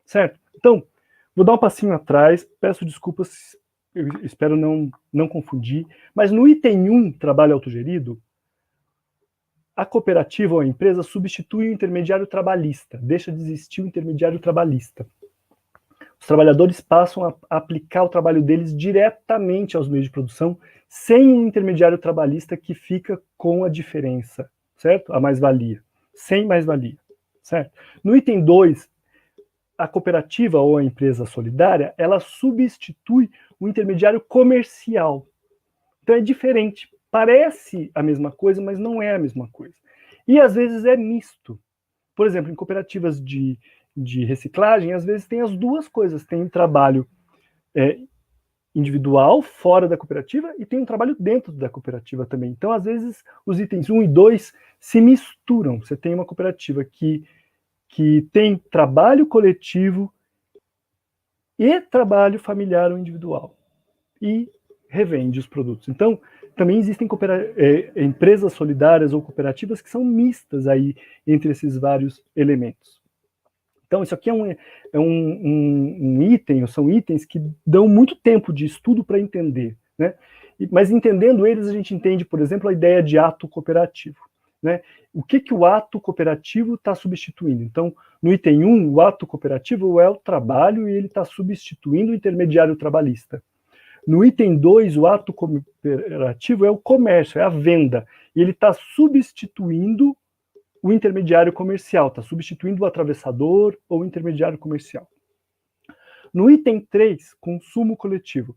Certo? Então, vou dar um passinho atrás, peço desculpas, eu espero não confundir, mas no item 1, trabalho autogerido, a cooperativa ou a empresa substitui o intermediário trabalhista, deixa de existir o intermediário trabalhista. Os trabalhadores passam a aplicar o trabalho deles diretamente aos meios de produção, sem um intermediário trabalhista que fica com a diferença, certo? A mais-valia, sem mais-valia, certo? No item 2, a cooperativa ou a empresa solidária, ela substitui o intermediário comercial. Então é diferente, parece a mesma coisa, mas não é a mesma coisa. E às vezes é misto. Por exemplo, em cooperativas de reciclagem, às vezes tem as duas coisas. Tem um trabalho individual, fora da cooperativa, e tem um trabalho dentro da cooperativa também. Então, às vezes, os itens 1 e 2 se misturam. Você tem uma cooperativa que tem trabalho coletivo e trabalho familiar ou individual. E revende os produtos. Então, também existem empresas solidárias ou cooperativas que são mistas aí entre esses vários elementos. Então, isso aqui é um item, ou são itens que dão muito tempo de estudo para entender, né? Mas entendendo eles, a gente entende, por exemplo, a ideia de ato cooperativo, né? O que o ato cooperativo está substituindo? Então, no item 1, o ato cooperativo é o trabalho e ele está substituindo o intermediário trabalhista. No item 2, o ato cooperativo é o comércio, é a venda. E ele está substituindo o intermediário comercial, está substituindo o atravessador ou o intermediário comercial. No item 3, consumo coletivo.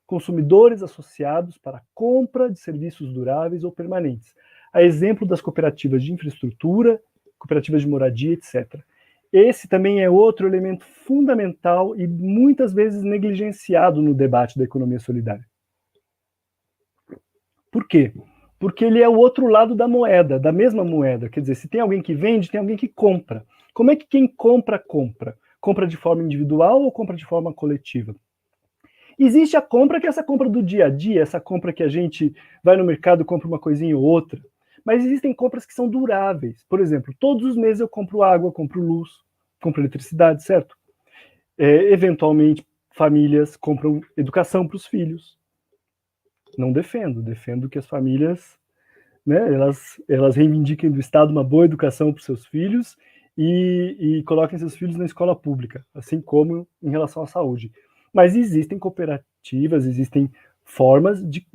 Consumidores associados para a compra de serviços duráveis ou permanentes. A exemplo das cooperativas de infraestrutura, cooperativas de moradia, etc. Esse também é outro elemento fundamental e muitas vezes negligenciado no debate da economia solidária. Por quê? Porque ele é o outro lado da moeda, da mesma moeda. Quer dizer, se tem alguém que vende, tem alguém que compra. Como é que quem compra, compra? Compra de forma individual ou compra de forma coletiva? Existe a compra, que é essa compra do dia a dia, essa compra que a gente vai no mercado e compra uma coisinha ou outra. Mas existem compras que são duráveis. Por exemplo, todos os meses eu compro água, compro luz, compro eletricidade, certo? Eventualmente, famílias compram educação para os filhos. Não defendo que as famílias, né, elas reivindiquem do Estado uma boa educação para os seus filhos e coloquem seus filhos na escola pública, assim como em relação à saúde. Mas existem cooperativas, existem formas de...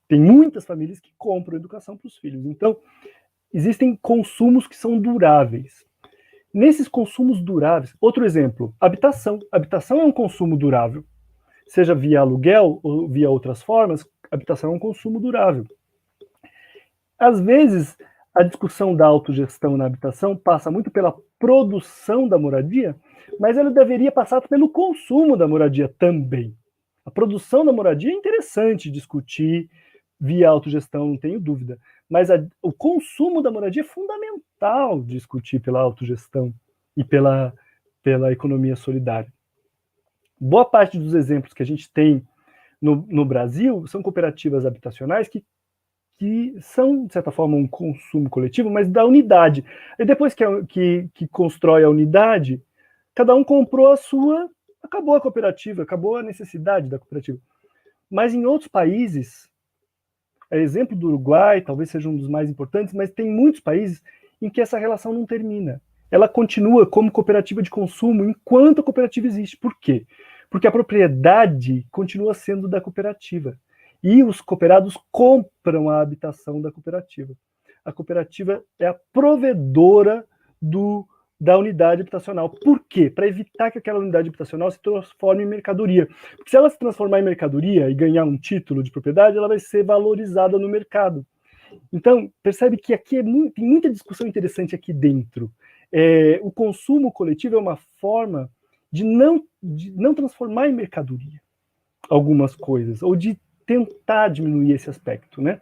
Tem muitas famílias que compram educação para os filhos. Então, existem consumos que são duráveis. Nesses consumos duráveis, outro exemplo, habitação. Habitação é um consumo durável. Seja via aluguel ou via outras formas, habitação é um consumo durável. Às vezes, a discussão da autogestão na habitação passa muito pela produção da moradia, mas ela deveria passar pelo consumo da moradia também. A produção da moradia é interessante discutir via autogestão, não tenho dúvida, mas o consumo da moradia é fundamental discutir pela autogestão e pela economia solidária. Boa parte dos exemplos que a gente tem no Brasil são cooperativas habitacionais que são, de certa forma, um consumo coletivo, mas da unidade. E depois que constrói a unidade, cada um comprou a sua, acabou a cooperativa, acabou a necessidade da cooperativa. Mas em outros países, exemplo do Uruguai, talvez seja um dos mais importantes, mas tem muitos países em que essa relação não termina. Ela continua como cooperativa de consumo enquanto a cooperativa existe. Por quê? Porque a propriedade continua sendo da cooperativa. E os cooperados compram a habitação da cooperativa. A cooperativa é a provedora da unidade habitacional. Por quê? Para evitar que aquela unidade habitacional se transforme em mercadoria. Porque se ela se transformar em mercadoria e ganhar um título de propriedade, ela vai ser valorizada no mercado. Então, percebe que aqui tem muita discussão interessante aqui dentro. O consumo coletivo é uma forma de não transformar em mercadoria algumas coisas, ou de tentar diminuir esse aspecto, né?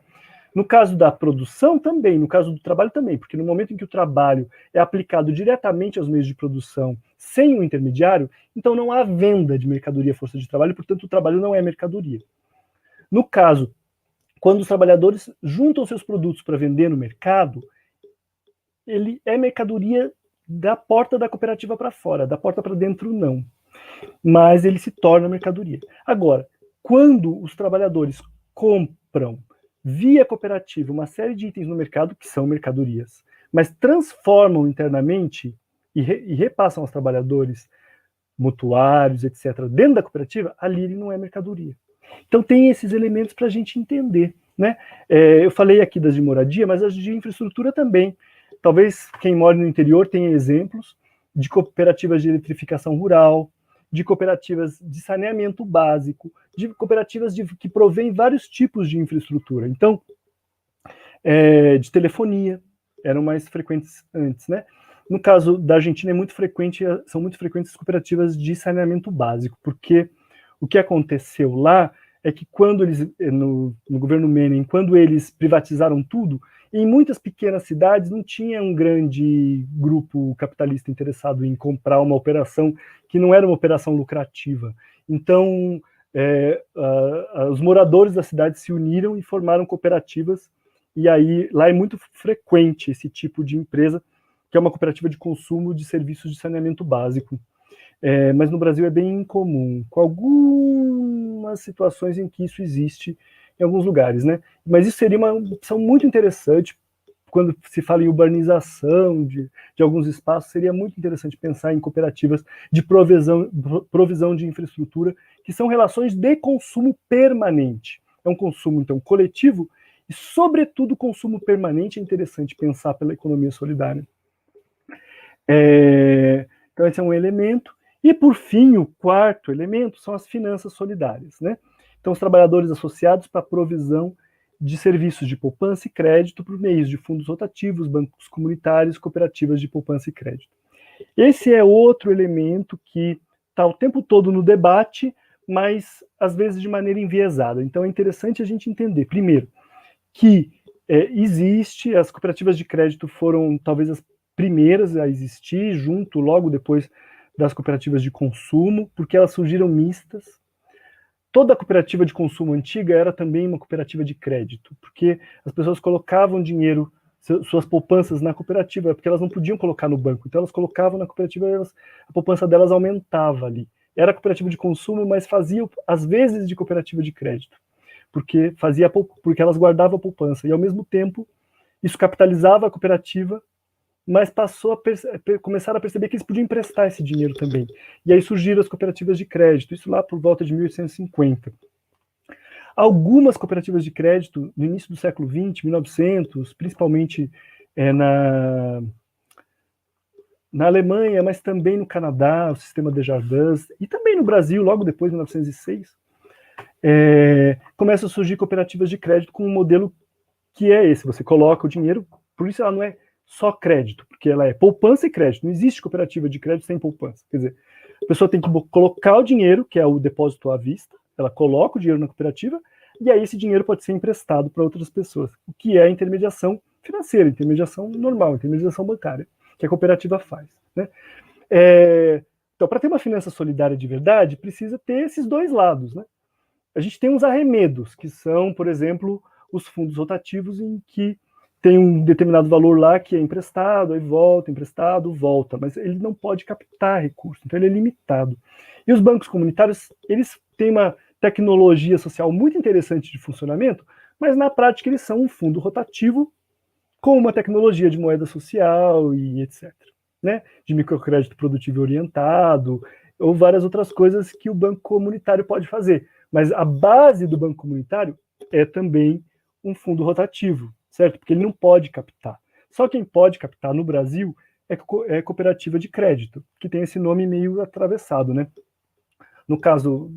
No caso da produção também, no caso do trabalho também, porque no momento em que o trabalho é aplicado diretamente aos meios de produção, sem o intermediário, então não há venda de mercadoria força de trabalho, portanto o trabalho não é mercadoria. No caso, quando os trabalhadores juntam seus produtos para vender no mercado, ele é mercadoria da porta da cooperativa para fora, da porta para dentro não. Mas ele se torna mercadoria. Agora, quando os trabalhadores compram via cooperativa uma série de itens no mercado que são mercadorias, mas transformam internamente e repassam aos trabalhadores mutuários, etc., dentro da cooperativa, ali ele não é mercadoria. Então tem esses elementos para a gente entender, né? Eu falei aqui das de moradia, mas as de infraestrutura também. Talvez quem mora no interior tenha exemplos de cooperativas de eletrificação rural, de cooperativas de saneamento básico, de cooperativas que provêm vários tipos de infraestrutura. Então, de telefonia, eram mais frequentes antes, né? No caso da Argentina, são muito frequentes as cooperativas de saneamento básico, porque o que aconteceu lá é que quando eles, no governo Menem, quando eles privatizaram tudo, em muitas pequenas cidades não tinha um grande grupo capitalista interessado em comprar uma operação que não era uma operação lucrativa. Então, os moradores da cidade se uniram e formaram cooperativas, e aí lá é muito frequente esse tipo de empresa, que é uma cooperativa de consumo de serviços de saneamento básico. Mas no Brasil é bem incomum, com algumas situações em que isso existe em alguns lugares, né? Mas isso seria uma opção muito interessante quando se fala em urbanização de alguns espaços, seria muito interessante pensar em cooperativas de provisão de infraestrutura, que são relações de consumo permanente. É um consumo, então, coletivo e, sobretudo, consumo permanente. É interessante pensar pela economia solidária. Então, esse é um elemento. E, por fim, o quarto elemento são as finanças solidárias, né? Então, os trabalhadores associados para a provisão de serviços de poupança e crédito por meio de fundos rotativos, bancos comunitários, cooperativas de poupança e crédito. Esse é outro elemento que está o tempo todo no debate, mas às vezes de maneira enviesada. Então é interessante a gente entender, primeiro, que existe, as cooperativas de crédito foram talvez as primeiras a existir, logo depois das cooperativas de consumo, porque elas surgiram mistas. Toda a cooperativa de consumo antiga era também uma cooperativa de crédito, porque as pessoas colocavam dinheiro, suas poupanças na cooperativa, porque elas não podiam colocar no banco, então elas colocavam na cooperativa e a poupança delas aumentava ali. Era cooperativa de consumo, mas fazia, às vezes, de cooperativa de crédito, porque elas guardavam a poupança, e ao mesmo tempo, isso capitalizava a cooperativa, mas começaram a perceber que eles podiam emprestar esse dinheiro também. E aí surgiram as cooperativas de crédito, isso lá por volta de 1850. Algumas cooperativas de crédito, no início do século XX, 1900, principalmente na Alemanha, mas também no Canadá, o sistema Desjardins, e também no Brasil, logo depois, em 1906, começam a surgir cooperativas de crédito com um modelo que é esse, você coloca o dinheiro, por isso ela não é só crédito, porque ela é poupança e crédito. Não existe cooperativa de crédito sem poupança. Quer dizer, a pessoa tem que colocar o dinheiro, que é o depósito à vista, ela coloca o dinheiro na cooperativa, e aí esse dinheiro pode ser emprestado para outras pessoas, o que é a intermediação financeira, intermediação normal, intermediação bancária, que a cooperativa faz, né? Então, para ter uma finança solidária de verdade, precisa ter esses dois lados, né? A gente tem uns arremedos, que são, por exemplo, os fundos rotativos, em que tem um determinado valor lá que é emprestado, aí volta, emprestado, volta, mas ele não pode captar recurso, então ele é limitado. E os bancos comunitários, eles têm uma tecnologia social muito interessante de funcionamento, mas na prática eles são um fundo rotativo com uma tecnologia de moeda social e etc., né? De microcrédito produtivo orientado, ou várias outras coisas que o banco comunitário pode fazer. Mas a base do banco comunitário é também um fundo rotativo, certo? Porque ele não pode captar. Só quem pode captar no Brasil é cooperativa de crédito, que tem esse nome meio atravessado, né? No caso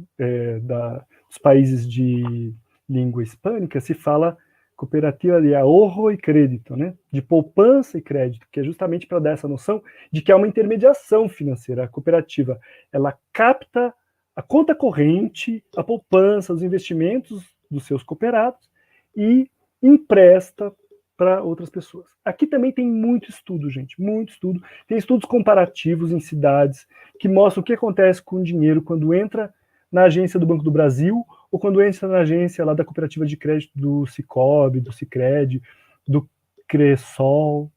dos países de língua hispânica, se fala cooperativa de ahorro e crédito, né? De poupança e crédito, que é justamente para dar essa noção de que é uma intermediação financeira. A cooperativa, ela capta a conta corrente, a poupança, os investimentos dos seus cooperados e empresta para outras pessoas. Aqui também tem muito estudo, gente, muito estudo. Tem estudos comparativos em cidades que mostram o que acontece com o dinheiro quando entra na agência do Banco do Brasil ou quando entra na agência lá da cooperativa de crédito do Sicob, do Sicredi, do Cresol,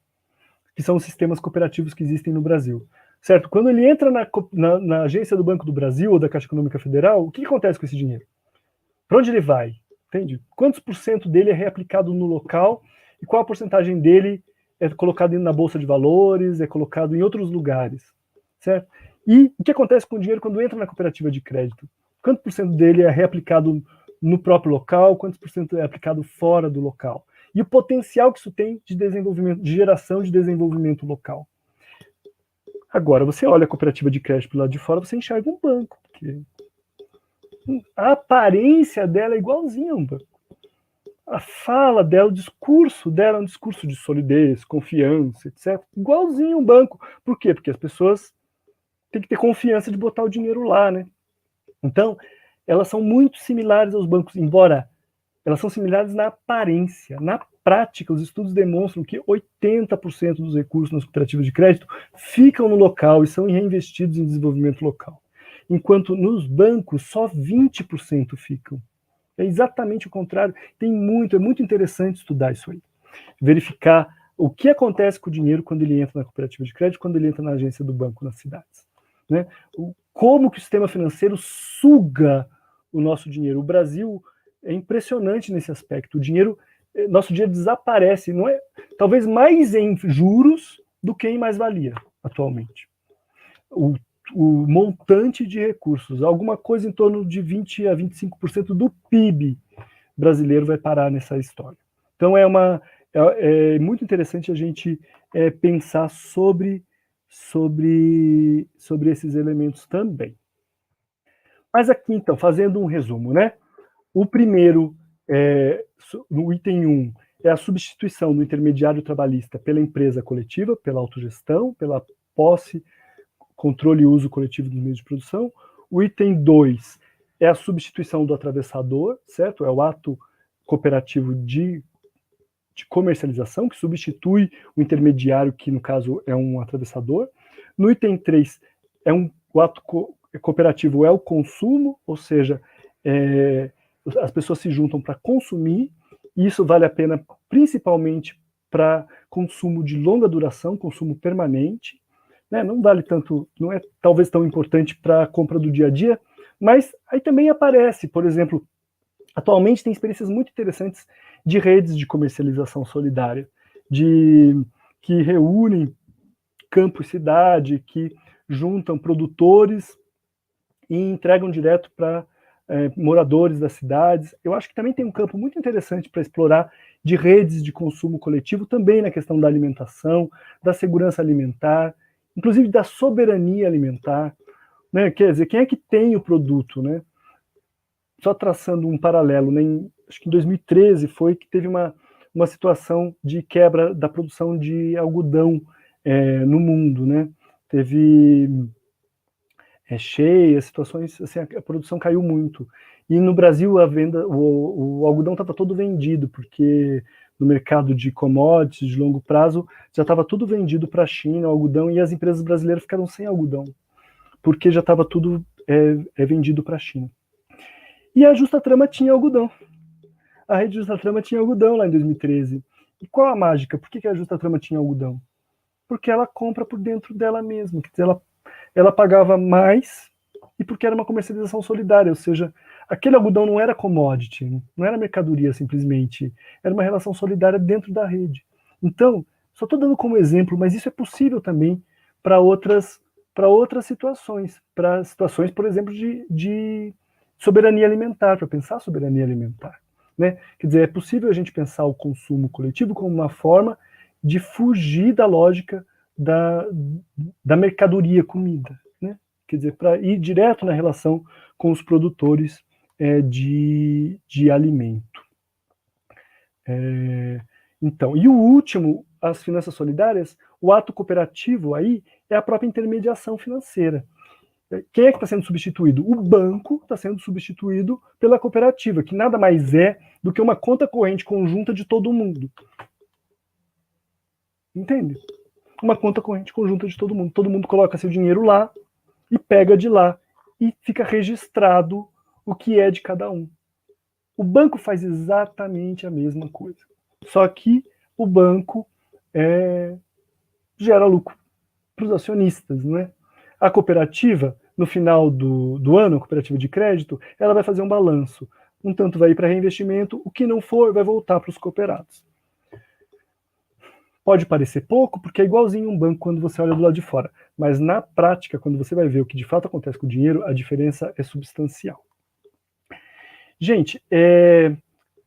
que são os sistemas cooperativos que existem no Brasil. Certo? Quando ele entra na agência do Banco do Brasil ou da Caixa Econômica Federal, o que acontece com esse dinheiro? Para onde ele vai? Entende? Quantos por cento dele é reaplicado no local e qual a porcentagem dele é colocado na Bolsa de Valores, é colocado em outros lugares, certo? E o que acontece com o dinheiro quando entra na cooperativa de crédito? Quanto por cento dele é reaplicado no próprio local, quantos por cento é aplicado fora do local? E o potencial que isso tem de desenvolvimento, de geração de desenvolvimento local. Agora, você olha a cooperativa de crédito do lado de fora, você enxerga um banco, porque a aparência dela é igualzinha a um banco. A fala dela, o discurso dela é um discurso de solidez, confiança, etc. Igualzinho a um banco. Por quê? Porque as pessoas têm que ter confiança de botar o dinheiro lá, né? Então, elas são muito similares aos bancos, embora elas são similares na aparência. Na prática, os estudos demonstram que 80% dos recursos nas cooperativas de crédito ficam no local e são reinvestidos em desenvolvimento local. Enquanto nos bancos, só 20% ficam. É exatamente o contrário. É muito interessante estudar isso aí. Verificar o que acontece com o dinheiro quando ele entra na cooperativa de crédito, quando ele entra na agência do banco nas cidades. Né? Como que o sistema financeiro suga o nosso dinheiro. O Brasil é impressionante nesse aspecto. O dinheiro nosso dinheiro desaparece, não é? Talvez mais em juros do que em mais-valia, atualmente. O montante de recursos, alguma coisa em torno de 20 a 25% do PIB brasileiro vai parar nessa história. Então é muito interessante a gente pensar sobre esses elementos também. Mas aqui, então, fazendo um resumo, né? O primeiro, no item 1, é a substituição do intermediário trabalhista pela empresa coletiva, pela autogestão, pela posse, controle e uso coletivo dos meios de produção. O item 2 é a substituição do atravessador, certo? É o ato cooperativo de comercialização, que substitui o intermediário, que no caso é um atravessador. No item 3, o ato cooperativo é o consumo, ou seja, as pessoas se juntam para consumir, e isso vale a pena principalmente para consumo de longa duração, consumo permanente, né? Não vale tanto, não é talvez tão importante para a compra do dia a dia, mas aí também aparece, por exemplo, atualmente tem experiências muito interessantes de redes de comercialização solidária, que reúnem campo e cidade, que juntam produtores e entregam direto para moradores das cidades. Eu acho que também tem um campo muito interessante para explorar de redes de consumo coletivo, também na questão da alimentação, da segurança alimentar, inclusive da soberania alimentar, né? Quer dizer, quem é que tem o produto, né? Só traçando um paralelo, né? Acho que em 2013 foi que teve uma situação de quebra da produção de algodão no mundo, né? Teve cheias, situações, assim, a produção caiu muito. E no Brasil a venda, o algodão estava todo vendido, porque no mercado de commodities de longo prazo já estava tudo vendido para a China, o algodão, e as empresas brasileiras ficaram sem algodão, porque já estava tudo vendido para a China. E a Justa Trama tinha algodão. A rede Justa Trama tinha algodão lá em 2013. E qual a mágica? Por que a Justa Trama tinha algodão? Porque ela compra por dentro dela mesma. Quer dizer, ela pagava mais e porque era uma comercialização solidária, ou seja, aquele algodão não era commodity, não era mercadoria simplesmente, era uma relação solidária dentro da rede. Então, só estou dando como exemplo, mas isso é possível também para outras situações, para situações, por exemplo, de soberania alimentar, para pensar soberania alimentar. Né? Quer dizer, é possível a gente pensar o consumo coletivo como uma forma de fugir da lógica da mercadoria comida, né? Quer dizer, para ir direto na relação com os produtores de alimento. Então, e o último, as finanças solidárias, o ato cooperativo aí é a própria intermediação financeira. Quem é que está sendo substituído? O banco está sendo substituído pela cooperativa, que nada mais é do que uma conta corrente conjunta de todo mundo. Entende? Uma conta corrente conjunta de todo mundo. Todo mundo coloca seu dinheiro lá e pega de lá e fica registrado o que é de cada um. O banco faz exatamente a mesma coisa. Só que o banco gera lucro para os acionistas, não é? A cooperativa, no final do ano, a cooperativa de crédito, ela vai fazer um balanço. Um tanto vai ir para reinvestimento, o que não for vai voltar para os cooperados. Pode parecer pouco, porque é igualzinho um banco quando você olha do lado de fora. Mas na prática, quando você vai ver o que de fato acontece com o dinheiro, a diferença é substancial. Gente,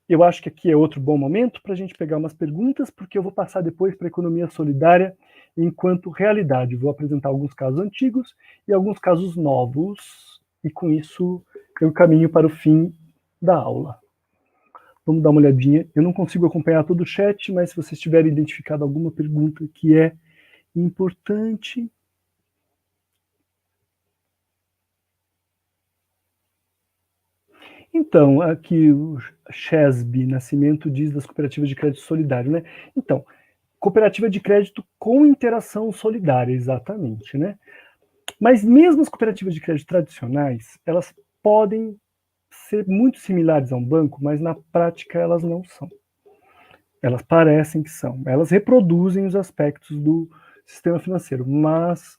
eu acho que aqui é outro bom momento para a gente pegar umas perguntas, porque eu vou passar depois para a economia solidária enquanto realidade. Vou apresentar alguns casos antigos e alguns casos novos, e com isso eu caminho para o fim da aula. Vamos dar uma olhadinha. Eu não consigo acompanhar todo o chat, mas se vocês tiverem identificado alguma pergunta que é importante. Então, aqui o Chesby Nascimento diz das cooperativas de crédito solidário, né? Então, cooperativa de crédito com interação solidária, exatamente, né? Mas mesmo as cooperativas de crédito tradicionais, elas podem ser muito similares a um banco, mas na prática elas não são. Elas parecem que são. Elas reproduzem os aspectos do sistema financeiro, mas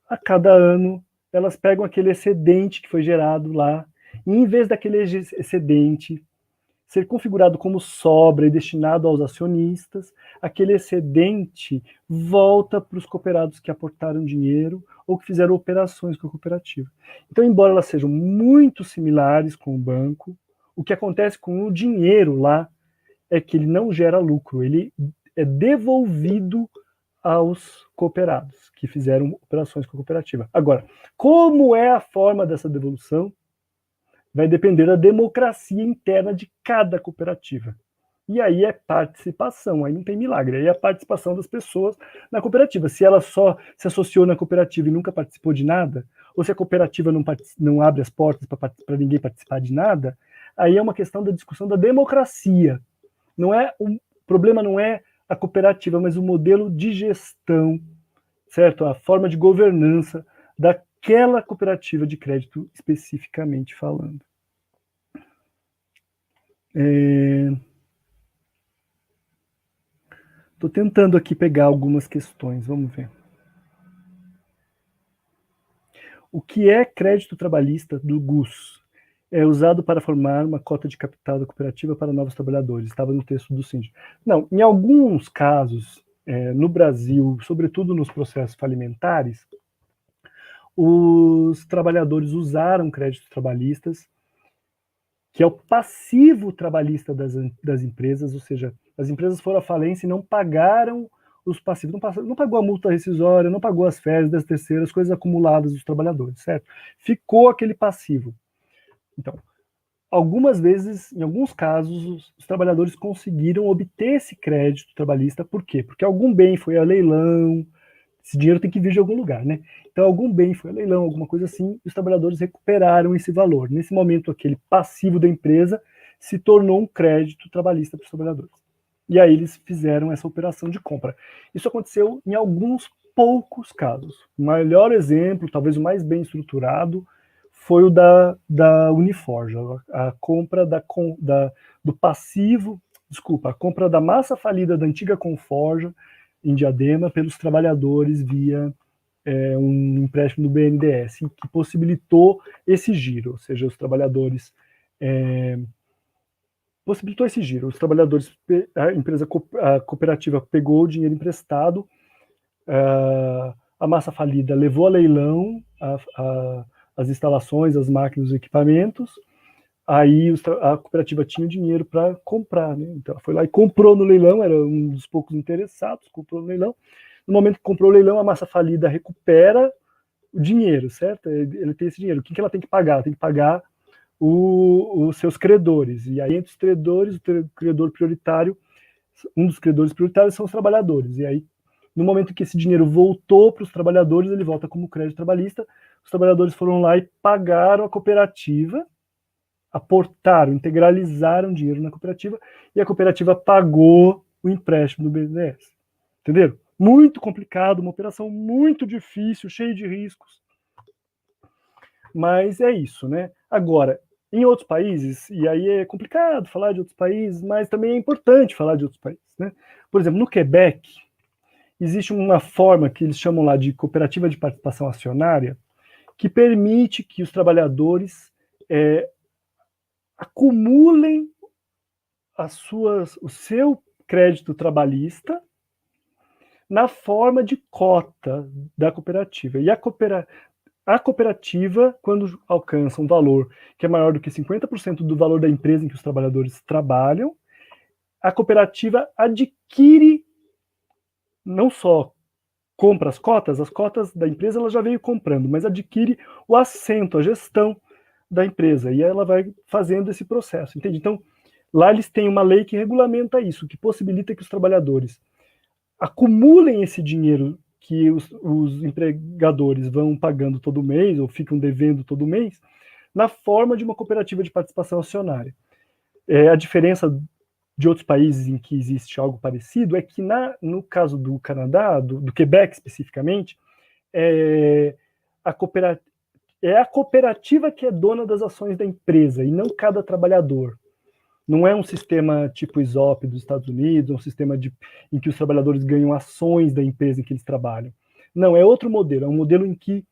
a cada ano elas pegam aquele excedente que foi gerado lá, e em vez daquele excedente ser configurado como sobra e destinado aos acionistas, aquele excedente volta para os cooperados que aportaram dinheiro ou que fizeram operações com a cooperativa. Então, embora elas sejam muito similares com o banco, o que acontece com o dinheiro lá é que ele não gera lucro, ele é devolvido aos cooperados que fizeram operações com a cooperativa. Agora, como é a forma dessa devolução? Vai depender da democracia interna de cada cooperativa. E aí é participação, aí não tem milagre, aí é a participação das pessoas na cooperativa. Se ela só se associou na cooperativa e nunca participou de nada, ou se a cooperativa não abre as portas para ninguém participar de nada, aí é uma questão da discussão da democracia. O problema não é a cooperativa, mas o modelo de gestão, certo? A forma de governança daquela cooperativa de crédito especificamente falando. Estou tentando aqui pegar algumas questões, vamos ver. O que é crédito trabalhista do GUS? É usado para formar uma cota de capital da cooperativa para novos trabalhadores. Estava no texto do síndico. Não, em alguns casos, no Brasil, sobretudo nos processos falimentares, os trabalhadores usaram créditos trabalhistas, que é o passivo trabalhista das empresas, ou seja, as empresas foram à falência e não pagaram os passivos, não pagou a multa rescisória, não pagou as férias das terceiras, coisas acumuladas dos trabalhadores, certo? Ficou aquele passivo. Então, algumas vezes, em alguns casos, os trabalhadores conseguiram obter esse crédito trabalhista, por quê? Porque algum bem foi a leilão, esse dinheiro tem que vir de algum lugar, né? Então, algum bem foi a leilão, alguma coisa assim, e os trabalhadores recuperaram esse valor. Nesse momento, aquele passivo da empresa se tornou um crédito trabalhista para os trabalhadores. E aí eles fizeram essa operação de compra. Isso aconteceu em alguns poucos casos. O melhor exemplo, talvez o mais bem estruturado, foi o da Uniforja, a compra do passivo, a compra da massa falida da antiga Conforja, em Diadema, pelos trabalhadores via um empréstimo do BNDES, que possibilitou esse giro, ou seja, os trabalhadores possibilitou esse giro. Os trabalhadores, a cooperativa pegou o dinheiro emprestado, a massa falida levou a leilão as instalações, as máquinas, os equipamentos, aí a cooperativa tinha o dinheiro para comprar, né? Então ela foi lá e comprou no leilão, era um dos poucos interessados, comprou no leilão. No momento que comprou o leilão, a massa falida recupera o dinheiro, certo? Ele tem esse dinheiro. O que ela tem que pagar? Ela tem que pagar os seus credores. E aí, entre os credores, o credor prioritário, um dos credores prioritários são os trabalhadores. E aí, no momento que esse dinheiro voltou para os trabalhadores, ele volta como crédito trabalhista. Os trabalhadores foram lá e pagaram a cooperativa, aportaram, integralizaram dinheiro na cooperativa, e a cooperativa pagou o empréstimo do BNDES. Entenderam? Muito complicado, uma operação muito difícil, cheia de riscos. Mas é isso, né? Agora, em outros países, e aí é complicado falar de outros países, mas também é importante falar de outros países, né? Por exemplo, no Quebec, existe uma forma que eles chamam lá de cooperativa de participação acionária, que permite que os trabalhadores acumulem o seu crédito trabalhista na forma de cota da cooperativa. E a cooperativa, quando alcança um valor que é maior do que 50% do valor da empresa em que os trabalhadores trabalham, a cooperativa adquire, não só compra as cotas da empresa ela já veio comprando, mas adquire o assento, a gestão da empresa, e ela vai fazendo esse processo, entende? Então, lá eles têm uma lei que regulamenta isso, que possibilita que os trabalhadores acumulem esse dinheiro que os empregadores vão pagando todo mês, ou ficam devendo todo mês, na forma de uma cooperativa de participação acionária. A diferença de outros países em que existe algo parecido é que, no caso do Canadá, do Quebec especificamente, a cooperativa que é dona das ações da empresa, e não cada trabalhador. Não é um sistema tipo ISOP dos Estados Unidos, um sistema em que os trabalhadores ganham ações da empresa em que eles trabalham. Não, é outro modelo. É um modelo em que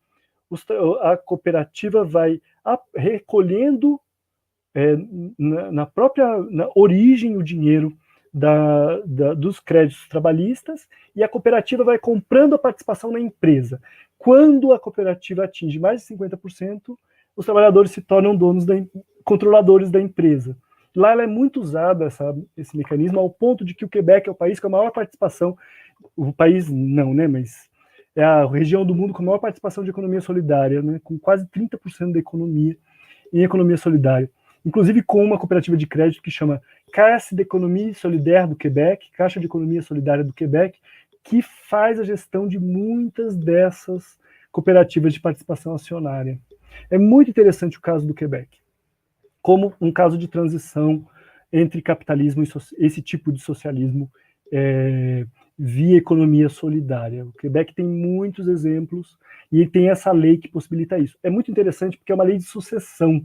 a cooperativa vai recolhendo na própria origem o dinheiro dos créditos trabalhistas, e a cooperativa vai comprando a participação na empresa. Quando a cooperativa atinge mais de 50%, os trabalhadores se tornam controladores da empresa. Lá ela é muito usada, esse mecanismo, ao ponto de que o Quebec é o país com a maior participação, o país não, né, mas é a região do mundo com a maior participação de economia solidária, né, com quase 30% da economia em economia solidária. Inclusive com uma cooperativa de crédito que chama Caisse d'Économie Solidaire do Québec, Caixa de Economia Solidária do Quebec, que faz a gestão de muitas dessas cooperativas de participação acionária. É muito interessante o caso do Quebec, como um caso de transição entre capitalismo e esse tipo de socialismo via economia solidária. O Quebec tem muitos exemplos e tem essa lei que possibilita isso. É muito interessante porque é uma lei de sucessão.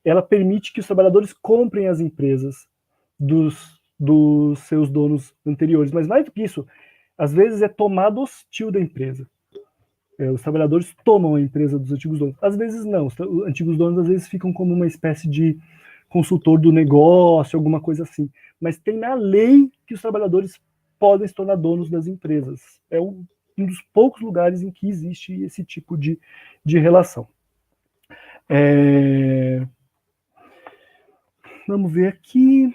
Ela permite que os trabalhadores comprem as empresas dos seus donos anteriores. Mas mais do que isso, às vezes é tomada hostil da empresa. Os trabalhadores tomam a empresa dos antigos donos. Às vezes não. Os antigos donos às vezes ficam como uma espécie de consultor do negócio, alguma coisa assim. Mas tem na lei que os trabalhadores podem se tornar donos das empresas. É um dos poucos lugares em que existe esse tipo de relação. Vamos ver aqui.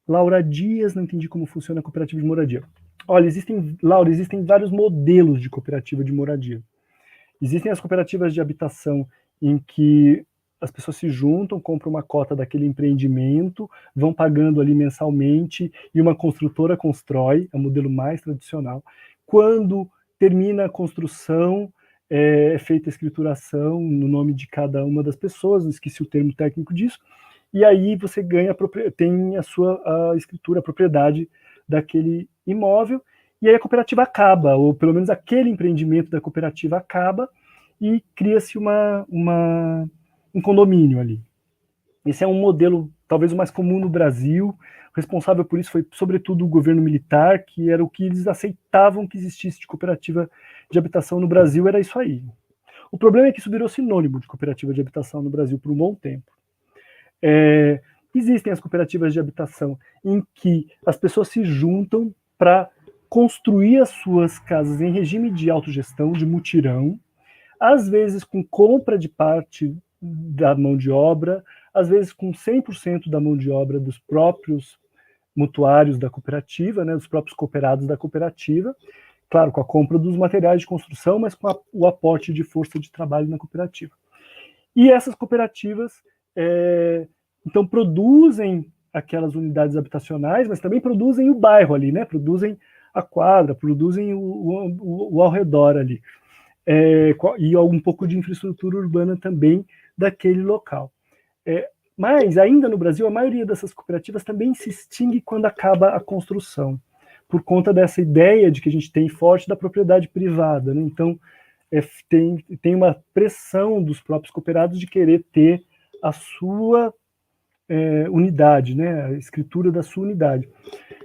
Laura Dias, não entendi como funciona a cooperativa de moradia. Olha, Laura, existem vários modelos de cooperativa de moradia. Existem as cooperativas de habitação em que as pessoas se juntam, compram uma cota daquele empreendimento, vão pagando ali mensalmente e uma construtora constrói, é o modelo mais tradicional. Quando termina a construção, é feita a escrituração no nome de cada uma das pessoas, esqueci o termo técnico disso, e aí você tem a escritura, a propriedade daquele imóvel, e aí a cooperativa acaba, ou pelo menos aquele empreendimento da cooperativa acaba, e cria-se um condomínio ali. Esse é um modelo talvez o mais comum no Brasil. O responsável por isso foi sobretudo o governo militar, que era o que eles aceitavam que existisse de cooperativa de habitação no Brasil, era isso aí. O problema é que isso virou sinônimo de cooperativa de habitação no Brasil por um bom tempo. Existem as cooperativas de habitação em que as pessoas se juntam para construir as suas casas em regime de autogestão, de mutirão, às vezes com compra de parte da mão de obra, às vezes com 100% da mão de obra dos próprios mutuários da cooperativa, né, dos próprios cooperados da cooperativa, claro, com a compra dos materiais de construção, mas com o aporte de força de trabalho na cooperativa. E essas cooperativas, então, produzem aquelas unidades habitacionais, mas também produzem o bairro ali, né, produzem a quadra, produzem o ao redor ali. E um pouco de infraestrutura urbana também daquele local. Mas, ainda no Brasil, a maioria dessas cooperativas também se extingue quando acaba a construção, por conta dessa ideia de que a gente tem forte da propriedade privada, né? Então, tem uma pressão dos próprios cooperados de querer ter a sua unidade, né? A escritura da sua unidade.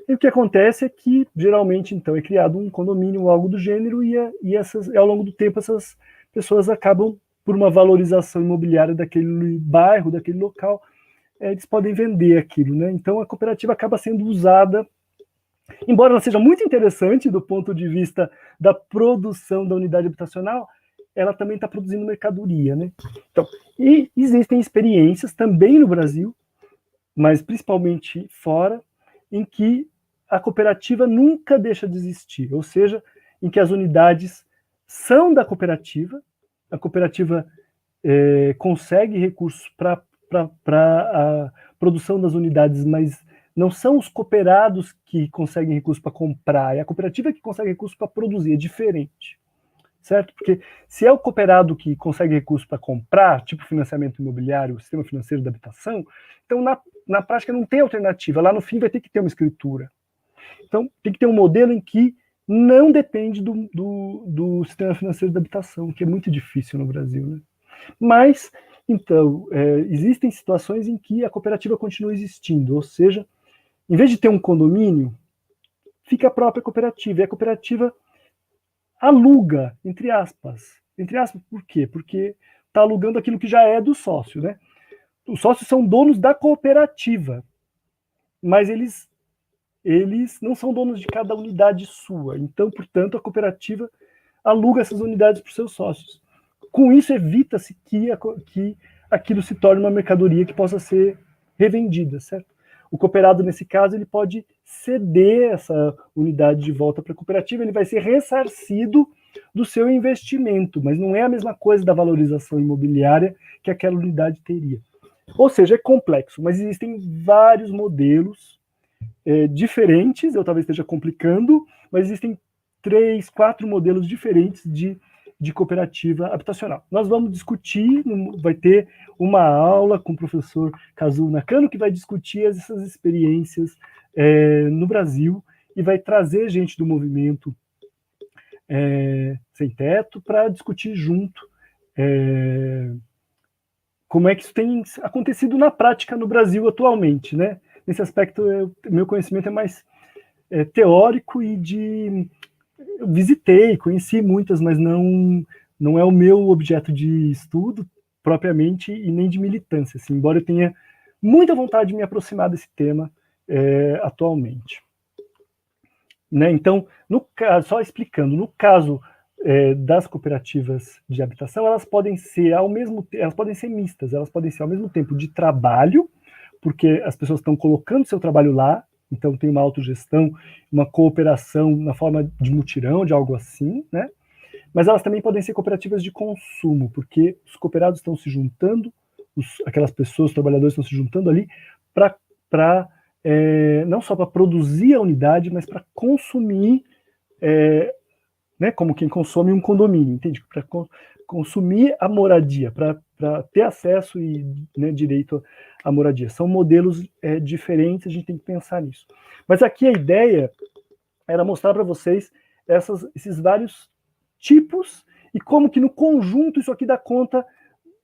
E o que acontece é que, geralmente, então, é criado um condomínio ou algo do gênero, e ao longo do tempo essas pessoas acabam, por uma valorização imobiliária daquele bairro, daquele local, eles podem vender aquilo, né? Então a cooperativa acaba sendo usada, embora ela seja muito interessante do ponto de vista da produção da unidade habitacional, ela também está produzindo mercadoria, né? Então, e existem experiências também no Brasil, mas principalmente fora, em que a cooperativa nunca deixa de existir, ou seja, em que as unidades são da cooperativa, a cooperativa consegue recursos para a produção das unidades, mas não são os cooperados que conseguem recursos para comprar, é a cooperativa que consegue recursos para produzir, é diferente, certo? Porque se é o cooperado que consegue recursos para comprar, tipo financiamento imobiliário, o sistema financeiro da habitação, então na prática não tem alternativa, lá no fim vai ter que ter uma escritura. Então tem que ter um modelo em que não depende do sistema financeiro da habitação, que é muito difícil no Brasil, né? Mas, então, existem situações em que a cooperativa continua existindo, ou seja, em vez de ter um condomínio, fica a própria cooperativa, e a cooperativa aluga, entre aspas, por quê? Porque está alugando aquilo que já é do sócio, né? os sócios são donos da cooperativa, mas eles não são donos de cada unidade sua. Então, portanto, a cooperativa aluga essas unidades para os seus sócios. Com isso, evita-se que aquilo se torne uma mercadoria que possa ser revendida, certo? O cooperado, nesse caso, ele pode ceder essa unidade de volta para a cooperativa, ele vai ser ressarcido do seu investimento, mas não é a mesma coisa da valorização imobiliária que aquela unidade teria. Ou seja, é complexo, mas existem vários modelos diferentes, eu talvez esteja complicando, mas existem 3, 4 modelos diferentes de cooperativa habitacional. Nós vamos discutir, vai ter uma aula com o professor Kazuo Nakano, que vai discutir essas experiências no Brasil e vai trazer gente do movimento Sem Teto para discutir junto como é que isso tem acontecido na prática no Brasil atualmente, né? Nesse aspecto, meu conhecimento é mais teórico e eu visitei, conheci muitas, mas não é o meu objeto de estudo propriamente e nem de militância, assim, embora eu tenha muita vontade de me aproximar desse tema atualmente. Né? Então, só explicando, no caso das cooperativas de habitação, elas podem ser mistas, elas podem ser ao mesmo tempo de trabalho, porque as pessoas estão colocando seu trabalho lá, então tem uma autogestão, uma cooperação na forma de mutirão, de algo assim, né? Mas elas também podem ser cooperativas de consumo, porque os cooperados estão se juntando, aquelas pessoas, os trabalhadores estão se juntando ali para não só para produzir a unidade, mas para consumir, né, como quem consome um condomínio, entende? Para consumir a moradia, para ter acesso e, né, direito à moradia. São modelos diferentes, a gente tem que pensar nisso. Mas aqui a ideia era mostrar para vocês esses vários tipos e como que no conjunto isso aqui dá conta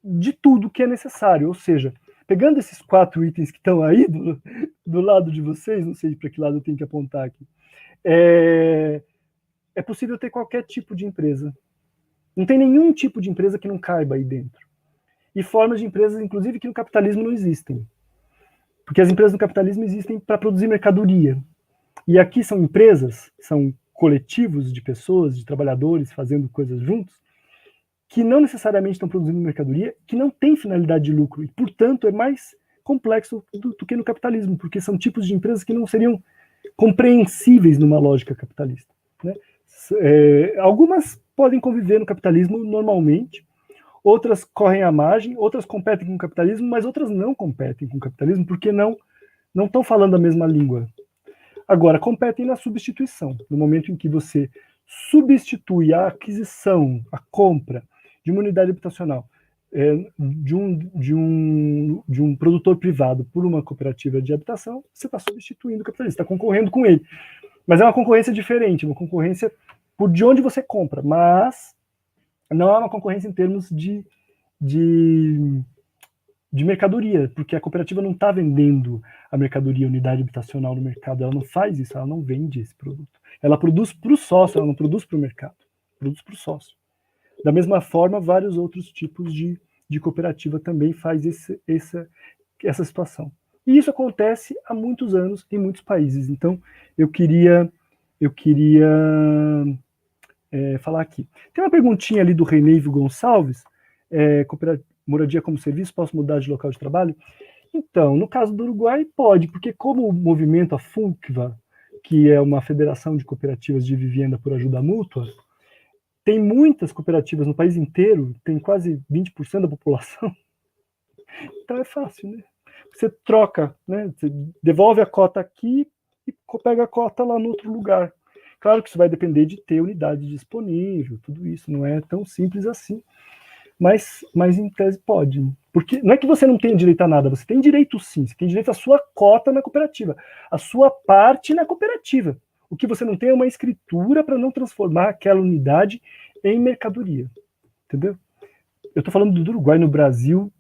de tudo que é necessário. Ou seja, pegando esses 4 itens que estão aí do lado de vocês, não sei para que lado eu tenho que apontar aqui, é possível ter qualquer tipo de empresa. Não tem nenhum tipo de empresa que não caiba aí dentro. E formas de empresas, inclusive, que no capitalismo não existem. Porque as empresas no capitalismo existem para produzir mercadoria. E aqui são empresas, são coletivos de pessoas, de trabalhadores fazendo coisas juntos, que não necessariamente estão produzindo mercadoria, que não tem finalidade de lucro. E, portanto, é mais complexo do que no capitalismo, porque são tipos de empresas que não seriam compreensíveis numa lógica capitalista. Né? Algumas podem conviver no capitalismo normalmente, outras correm à margem, outras competem com o capitalismo, mas outras não competem com o capitalismo porque não estão falando a mesma língua. Agora, competem na substituição. No momento em que você substitui a aquisição, a compra de uma unidade habitacional de um produtor privado por uma cooperativa de habitação, você está substituindo o capitalista, está concorrendo com ele. Mas é uma concorrência diferente, uma concorrência por de onde você compra, mas não é uma concorrência em termos de mercadoria, porque a cooperativa não está vendendo a mercadoria, a unidade habitacional no mercado, ela não faz isso, ela não vende esse produto. Ela produz para o sócio, ela não produz para o mercado, produz para o sócio. Da mesma forma, vários outros tipos de cooperativa também faz essa situação. E isso acontece há muitos anos em muitos países. Então, eu queria falar aqui. Tem uma perguntinha ali do Reneivo Gonçalves, moradia como serviço, posso mudar de local de trabalho? Então, no caso do Uruguai, pode, porque como o movimento, a FUNCVA, que é uma federação de cooperativas de vivenda por ajuda mútua, tem muitas cooperativas no país inteiro, tem quase 20% da população, então é fácil, né? Você troca, né? Você devolve a cota aqui e pega a cota lá no outro lugar. Claro que isso vai depender de ter unidade disponível, tudo isso, não é tão simples assim, mas em tese pode. Porque não é que você não tenha direito a nada, você tem direito sim, você tem direito à sua cota na cooperativa, a sua parte na cooperativa. O que você não tem é uma escritura para não transformar aquela unidade em mercadoria. Entendeu? Eu estou falando do Uruguai. No Brasil,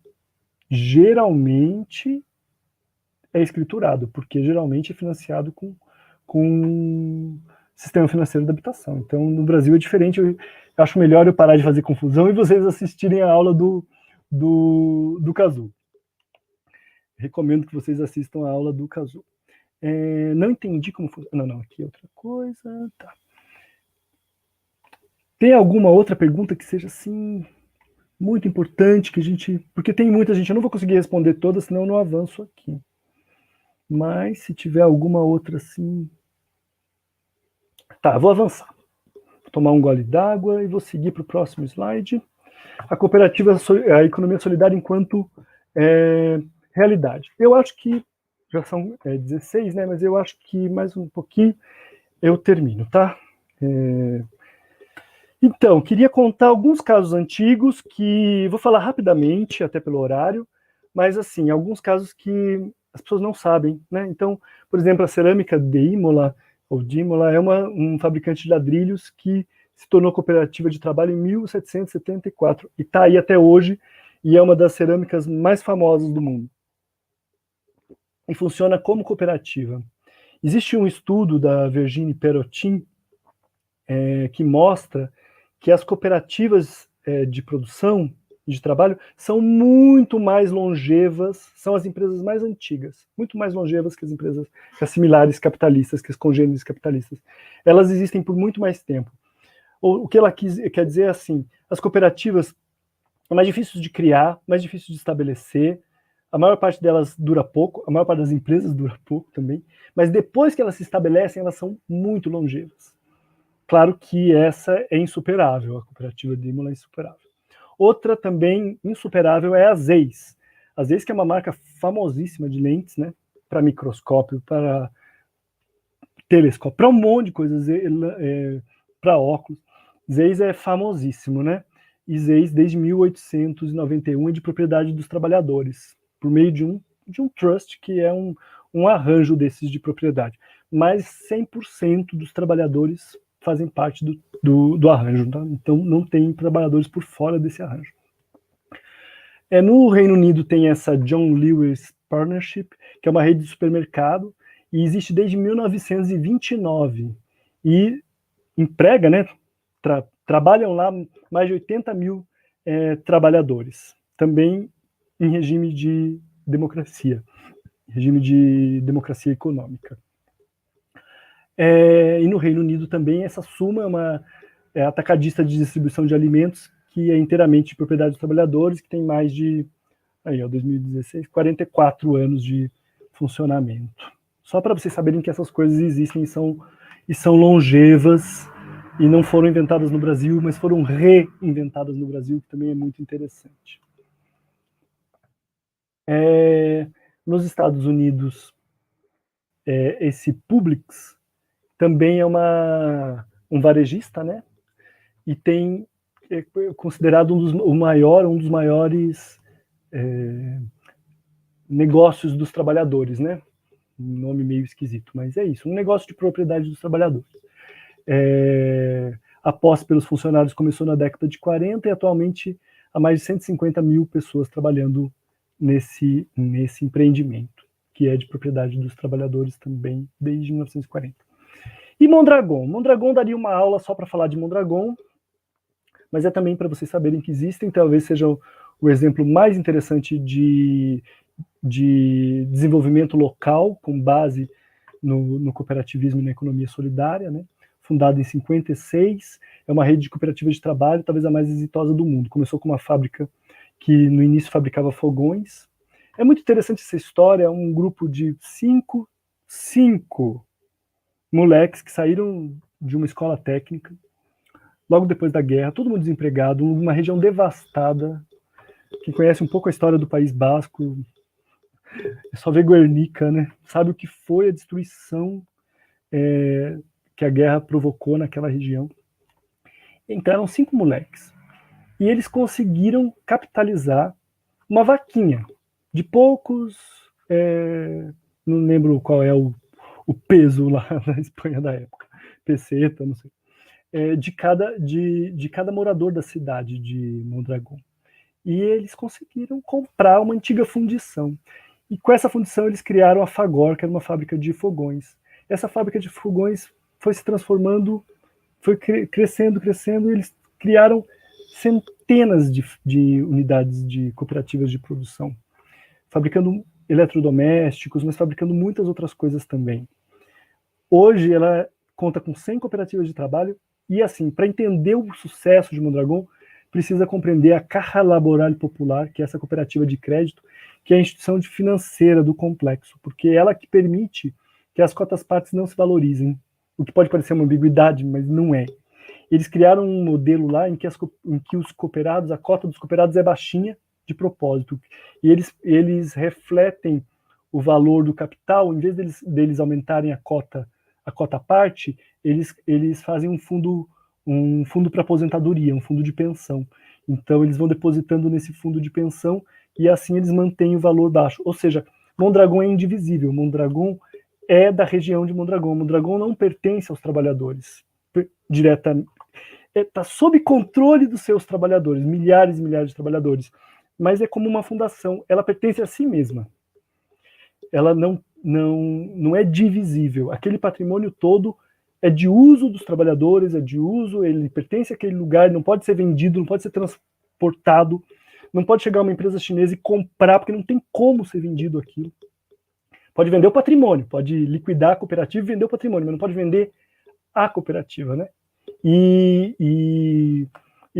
geralmente é escriturado, porque geralmente é financiado com sistema financeiro da habitação. Então, no Brasil é diferente. Eu acho melhor eu parar de fazer confusão e vocês assistirem a aula do Kazuo. recomendo que vocês assistam a aula do Cazu. Não entendi como funciona. Não, aqui é outra coisa. Tá. Tem alguma outra pergunta que seja assim muito importante que a gente, porque tem muita gente, eu não vou conseguir responder todas, senão eu não avanço aqui. Mas se tiver alguma outra assim, tá, vou avançar. Vou tomar um gole d'água e vou seguir para o próximo slide. A cooperativa, a economia solidária enquanto realidade. Eu acho que já são 16, né? Mas eu acho que mais um pouquinho eu termino, tá? Então, queria contar alguns casos antigos que vou falar rapidamente, até pelo horário, mas assim, alguns casos que as pessoas não sabem, né? Então, por exemplo, a cerâmica de Imola, ou de Imola, é um fabricante de ladrilhos que se tornou cooperativa de trabalho em 1774 e está aí até hoje e é uma das cerâmicas mais famosas do mundo. E funciona como cooperativa. Existe um estudo da Virginie Perotin que mostra que as cooperativas de produção e de trabalho são muito mais longevas, são as empresas mais antigas, muito mais longevas que as empresas, que as similares capitalistas, que as congêneres capitalistas. Elas existem por muito mais tempo. O que ela quer dizer é assim, as cooperativas são mais difíceis de criar, mais difíceis de estabelecer, a maior parte delas dura pouco, a maior parte das empresas dura pouco também, mas depois que elas se estabelecem, elas são muito longevas. Claro que essa é insuperável, a cooperativa de Imola é insuperável. Outra também insuperável é a Zeiss. A Zeiss, que é uma marca famosíssima de lentes, né? Para microscópio, para telescópio, para um monte de coisas, para óculos. Zeiss é famosíssimo, né? E Zeiss, desde 1891, é de propriedade dos trabalhadores, por meio de um trust, que é um arranjo desses de propriedade. Mas 100% dos trabalhadores fazem parte do arranjo, tá? Então não tem trabalhadores por fora desse arranjo. No Reino Unido tem essa John Lewis Partnership, que é uma rede de supermercado, e existe desde 1929, e emprega, né, trabalham lá mais de 80 mil trabalhadores, também em regime de democracia econômica. E no Reino Unido também essa Suma é uma atacadista de distribuição de alimentos que é inteiramente de propriedade dos trabalhadores, que tem mais de 2016, 44 anos de funcionamento. Só para vocês saberem que essas coisas existem e são longevas e não foram inventadas no Brasil, mas foram reinventadas no Brasil, que também é muito interessante. Nos Estados Unidos, esse Publix também é um varejista, né? E é considerado um dos maiores negócios dos trabalhadores, né? Um nome meio esquisito, mas é isso, um negócio de propriedade dos trabalhadores. A posse pelos funcionários começou na década de 40 e atualmente há mais de 150 mil pessoas trabalhando nesse empreendimento, que é de propriedade dos trabalhadores também desde 1940. E Mondragon? Mondragon daria uma aula só para falar de Mondragon, mas é também para vocês saberem que existem, talvez seja o exemplo mais interessante de desenvolvimento local, com base no cooperativismo e na economia solidária, né? Fundada em 56, é uma rede de cooperativas de trabalho, talvez a mais exitosa do mundo. Começou com uma fábrica que no início fabricava fogões. É muito interessante essa história, um grupo de cinco moleques que saíram de uma escola técnica, logo depois da guerra, todo mundo desempregado, uma região devastada. Quem conhece um pouco a história do País Basco, é só ver Guernica, né? Sabe o que foi a destruição que a guerra provocou naquela região. Então eram 5 moleques. E eles conseguiram capitalizar uma vaquinha de poucos, não lembro qual é o peso lá na Espanha da época, peseta, não sei, de cada morador da cidade de Mondragon. E eles conseguiram comprar uma antiga fundição. E com essa fundição eles criaram a Fagor, que era uma fábrica de fogões. Essa fábrica de fogões foi se transformando, foi crescendo, e eles criaram centenas de unidades de cooperativas de produção, fabricando eletrodomésticos, mas fabricando muitas outras coisas também. Hoje ela conta com 100 cooperativas de trabalho e, assim, para entender o sucesso de Mondragon, precisa compreender a Caja Laboral Popular, que é essa cooperativa de crédito, que é a instituição financeira do complexo, porque ela que permite que as cotas-partes não se valorizem, o que pode parecer uma ambiguidade, mas não é. Eles criaram um modelo lá em que os cooperados, a cota dos cooperados é baixinha de propósito, e eles refletem o valor do capital, em vez deles aumentarem a cota parte, eles fazem um fundo para aposentadoria, um fundo de pensão. Então eles vão depositando nesse fundo de pensão e assim eles mantêm o valor baixo. Ou seja, Mondragon é indivisível, Mondragon é da região de Mondragon. Mondragon não pertence aos trabalhadores diretamente. Está sob controle dos seus trabalhadores, milhares e milhares de trabalhadores, mas é como uma fundação, ela pertence a si mesma. Ela não é divisível. Aquele patrimônio todo é de uso dos trabalhadores, ele pertence àquele lugar, não pode ser vendido, não pode ser transportado, não pode chegar uma empresa chinesa e comprar, porque não tem como ser vendido aquilo. Pode vender o patrimônio, pode liquidar a cooperativa e vender o patrimônio, mas não pode vender a cooperativa, né? E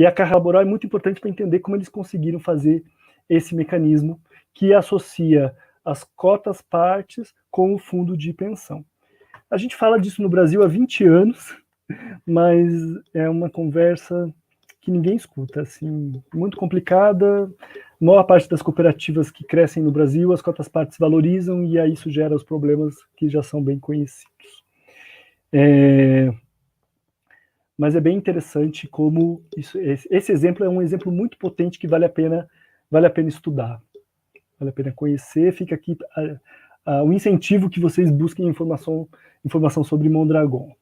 a Caja Laboral é muito importante para entender como eles conseguiram fazer esse mecanismo que associa as cotas partes com o fundo de pensão. A gente fala disso no Brasil há 20 anos, mas é uma conversa que ninguém escuta, assim, muito complicada. A maior parte das cooperativas que crescem no Brasil, as cotas partes valorizam e aí isso gera os problemas que já são bem conhecidos. Mas é bem interessante como esse exemplo é um exemplo muito potente que vale a pena estudar, vale a pena conhecer. Fica aqui o incentivo que vocês busquem informação sobre Mondragon.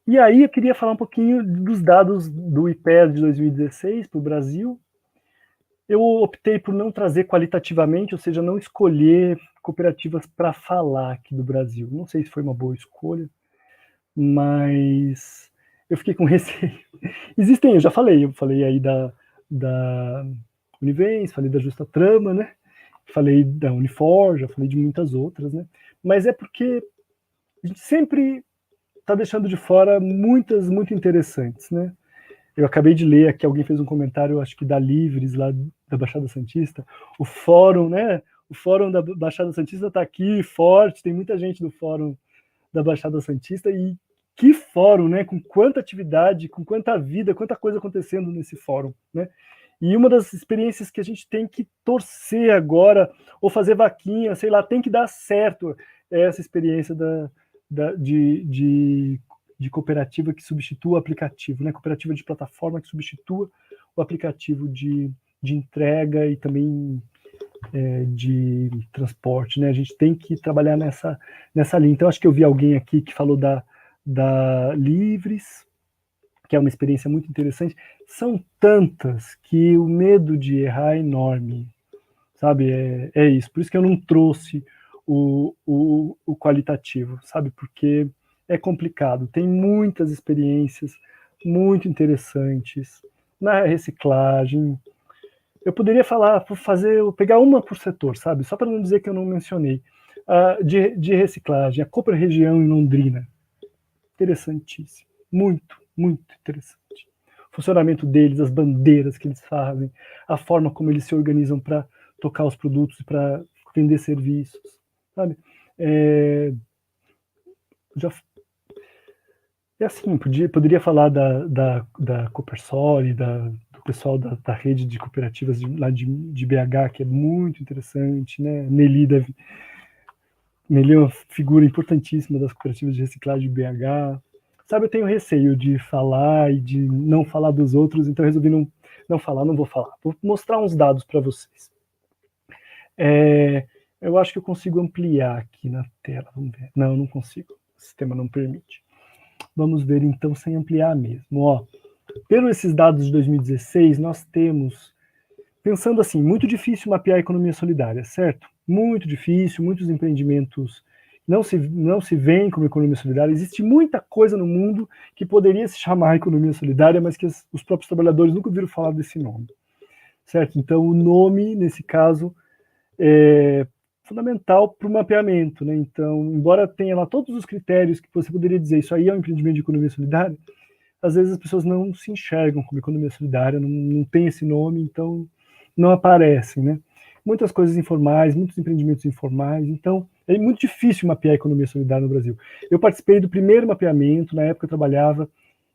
E aí eu queria falar um pouquinho dos dados do IPEA de 2016 para o Brasil. Eu optei por não trazer qualitativamente, ou seja, não escolher cooperativas para falar aqui do Brasil. Não sei se foi uma boa escolha, mas eu fiquei com receio. Eu já falei aí da Univens, falei da Justa Trama, né? Falei da Unifor, já falei de muitas outras, né? Mas é porque a gente sempre está deixando de fora muitas muito interessantes, né? Eu acabei de ler aqui, alguém fez um comentário, acho que da Livres, lá da Baixada Santista, o fórum, né? O fórum da Baixada Santista está aqui, forte, tem muita gente do fórum da Baixada Santista, e que fórum, né? Com quanta atividade, com quanta vida, quanta coisa acontecendo nesse fórum, né? E uma das experiências que a gente tem que torcer agora, ou fazer vaquinha, sei lá, tem que dar certo, é essa experiência de cooperativa que substitua o aplicativo, né? Cooperativa de plataforma que substitua o aplicativo de entrega e também de transporte, né? A gente tem que trabalhar nessa linha. Então, acho que eu vi alguém aqui que falou da Livres, que é uma experiência muito interessante. São tantas que o medo de errar é enorme, sabe? É isso. Por isso que eu não trouxe o qualitativo, sabe? Porque é complicado. Tem muitas experiências muito interessantes na reciclagem. Eu poderia pegar uma por setor, sabe? Só para não dizer que eu não mencionei. De reciclagem, a Cooper Região em Londrina. Interessantíssimo. Muito, muito interessante. O funcionamento deles, as bandeiras que eles fazem, a forma como eles se organizam para tocar os produtos e para vender serviços, sabe? Assim, poderia falar da Copersol, do pessoal da rede de cooperativas lá de BH, que é muito interessante, né? Nelly é uma figura importantíssima das cooperativas de reciclagem de BH. Sabe, eu tenho receio de falar e de não falar dos outros, então eu resolvi não falar, não vou falar. Vou mostrar uns dados para vocês. Eu acho que eu consigo ampliar aqui na tela, vamos ver. Não, não consigo, o sistema não permite. Vamos ver então sem ampliar mesmo. Pelos esses dados de 2016, nós temos, pensando assim, muito difícil mapear a economia solidária, certo? Muito difícil, muitos empreendimentos não se veem como economia solidária. Existe muita coisa no mundo que poderia se chamar economia solidária, mas que os próprios trabalhadores nunca ouviram falar desse nome, certo? Então, o nome, nesse caso, é fundamental para o mapeamento, né? Então, embora tenha lá todos os critérios que você poderia dizer, isso aí é um empreendimento de economia solidária, às vezes as pessoas não se enxergam como economia solidária, não tem esse nome, então não aparecem, né? Muitas coisas informais, muitos empreendimentos informais, então é muito difícil mapear a economia solidária no Brasil. Eu participei do primeiro mapeamento, na época eu trabalhava,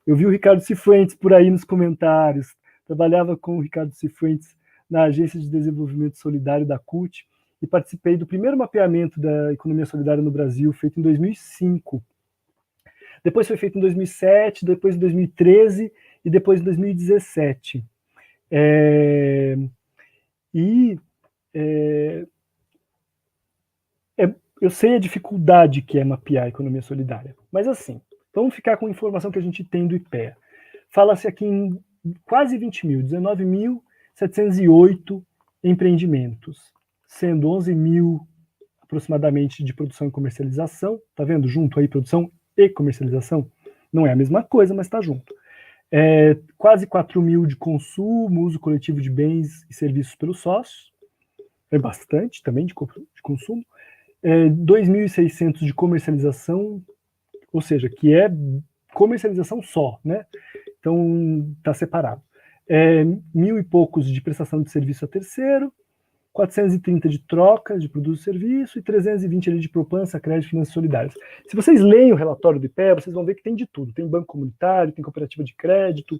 eu vi o Ricardo Cifuentes por aí nos comentários, trabalhava com o Ricardo Cifuentes na Agência de Desenvolvimento Solidário da CUT, e participei do primeiro mapeamento da economia solidária no Brasil, feito em 2005. Depois foi feito em 2007, depois em 2013 e depois em 2017. Eu sei a dificuldade que é mapear a economia solidária, mas assim, vamos ficar com a informação que a gente tem do IPEA. Fala-se aqui em quase 20 mil, 19.708 empreendimentos, sendo 11 mil aproximadamente de produção e comercialização. Tá vendo? Junto aí, produção e comercialização. Não é a mesma coisa, mas está junto. Quase 4 mil de consumo, uso coletivo de bens e serviços pelos sócios. É bastante também de consumo. 2.600 de comercialização, ou seja, que é comercialização só, né? Então, está separado. 1.000 e poucos de prestação de serviço a terceiro, 430 de troca de produto e serviço e 320 ali de poupança, crédito e finanças solidárias. Se vocês leem o relatório do IPEA, vocês vão ver que tem de tudo. Tem banco comunitário, tem cooperativa de crédito,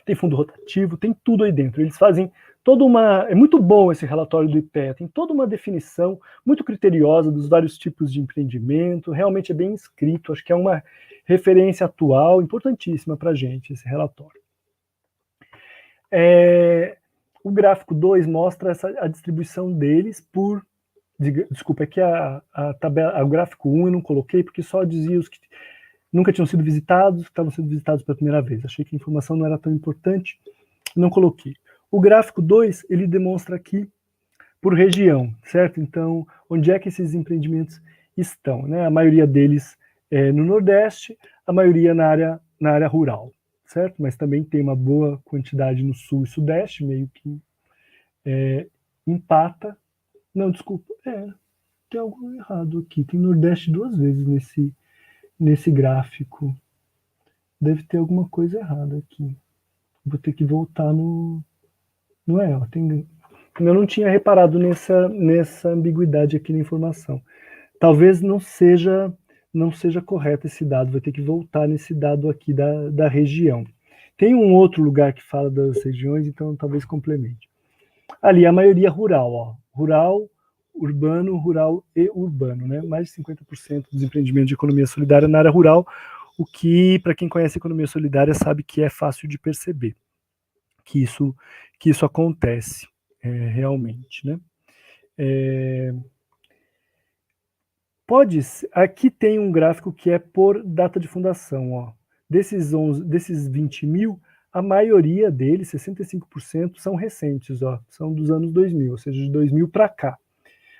tem fundo rotativo, tem tudo aí dentro. Eles fazem toda uma... É muito bom esse relatório do IPEA, tem toda uma definição muito criteriosa dos vários tipos de empreendimento, realmente é bem escrito, acho que é uma referência atual importantíssima para a gente, esse relatório. O gráfico 2 mostra a distribuição deles por... Desculpa, é que o gráfico 1 eu não coloquei, porque só dizia os que nunca tinham sido visitados, que estavam sendo visitados pela primeira vez. Achei que a informação não era tão importante, não coloquei. O gráfico 2, ele demonstra aqui por região, certo? Então, onde é que esses empreendimentos estão, né? A maioria deles no Nordeste, a maioria na área rural, certo? Mas também tem uma boa quantidade no Sul e Sudeste, meio que empata. Não, desculpa, tem algo errado aqui. Tem Nordeste 2 vezes nesse gráfico. Deve ter alguma coisa errada aqui. Vou ter que voltar no... Não é? Eu não tinha reparado nessa ambiguidade aqui na informação. Talvez não seja correto esse dado. Vou ter que voltar nesse dado aqui da região. Tem um outro lugar que fala das regiões, então talvez complemente. Ali, a maioria rural, ó. Rural, urbano, rural e urbano, né? Mais de 50% dos empreendimentos de economia solidária na área rural, o que, para quem conhece economia solidária, sabe que é fácil de perceber que isso acontece realmente, né? Aqui tem um gráfico que é por data de fundação, ó. Desses 20 mil, a maioria deles, 65%, são recentes, ó, são dos anos 2000, ou seja, de 2000 para cá,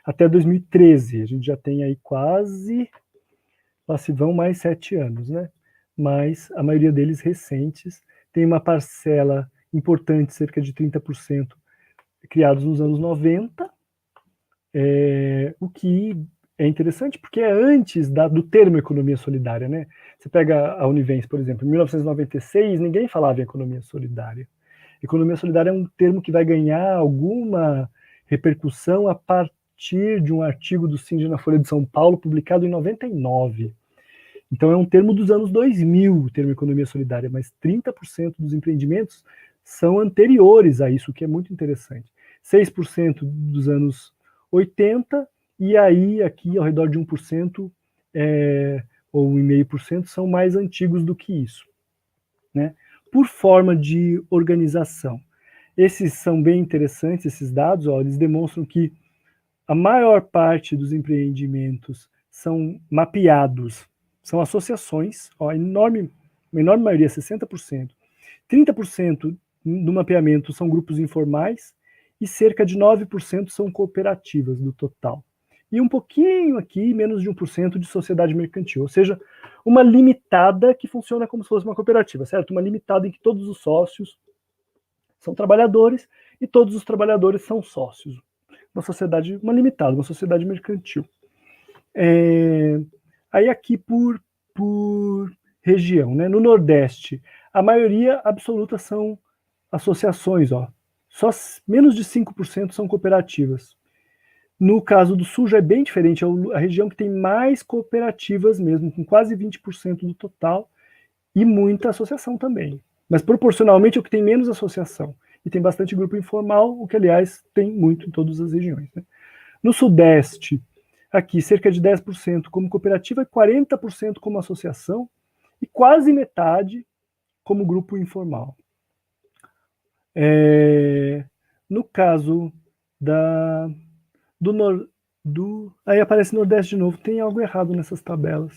até 2013. A gente já tem aí quase, lá se vão mais 7 anos, né? Mas a maioria deles recentes, tem uma parcela importante, cerca de 30%, criados nos anos 90, o que é interessante porque é antes do termo economia solidária, né? Você pega a Univens, por exemplo, em 1996, ninguém falava em economia solidária. Economia solidária é um termo que vai ganhar alguma repercussão a partir de um artigo do Cindy na Folha de São Paulo, publicado em 99. Então é um termo dos anos 2000, o termo economia solidária, mas 30% dos empreendimentos são anteriores a isso, o que é muito interessante. 6% dos anos 80, e aí aqui ao redor de 1%, ou 1,5%, são mais antigos do que isso, né? Por forma de organização. Esses são bem interessantes, esses dados, ó, eles demonstram que a maior parte dos empreendimentos são mapeados, são associações, ó, uma enorme maioria, 60%. 30% do mapeamento são grupos informais e cerca de 9% são cooperativas do total. E um pouquinho aqui, menos de 1% de sociedade mercantil, ou seja, uma limitada que funciona como se fosse uma cooperativa, certo? Uma limitada em que todos os sócios são trabalhadores, e todos os trabalhadores são sócios. Uma sociedade, uma limitada, uma sociedade mercantil. Aí aqui por região, né? No Nordeste, a maioria absoluta são associações, ó. Só menos de 5% são cooperativas. No caso do Sul já é bem diferente, é a região que tem mais cooperativas mesmo, com quase 20% do total, e muita associação também. Mas proporcionalmente é o que tem menos associação. E tem bastante grupo informal, o que, aliás, tem muito em todas as regiões. Né? No Sudeste, aqui, cerca de 10% como cooperativa e 40% como associação, e quase metade como grupo informal. No caso aí aparece Nordeste de novo, tem algo errado nessas tabelas.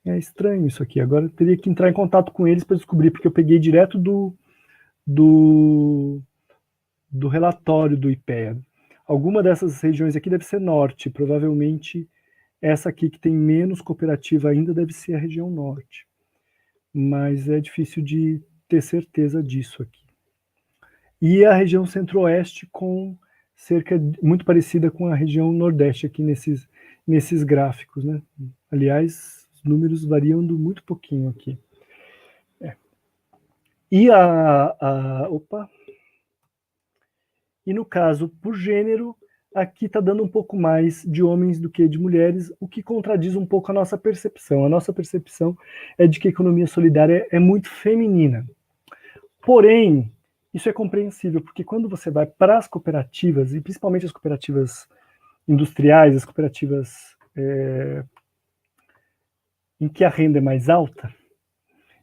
É estranho isso aqui, agora eu teria que entrar em contato com eles para descobrir, porque eu peguei direto do relatório do IPEA. Alguma dessas regiões aqui deve ser norte, provavelmente essa aqui que tem menos cooperativa ainda deve ser a região norte. Mas é difícil de ter certeza disso aqui. E a região centro-oeste com muito parecida com a região nordeste aqui nesses gráficos, né? Aliás, os números variam muito pouquinho aqui. E E no caso, por gênero, aqui está dando um pouco mais de homens do que de mulheres, o que contradiz um pouco a nossa percepção. A nossa percepção é de que a economia solidária é muito feminina. Porém, isso é compreensível, porque quando você vai para as cooperativas, e principalmente as cooperativas industriais, as cooperativas em que a renda é mais alta,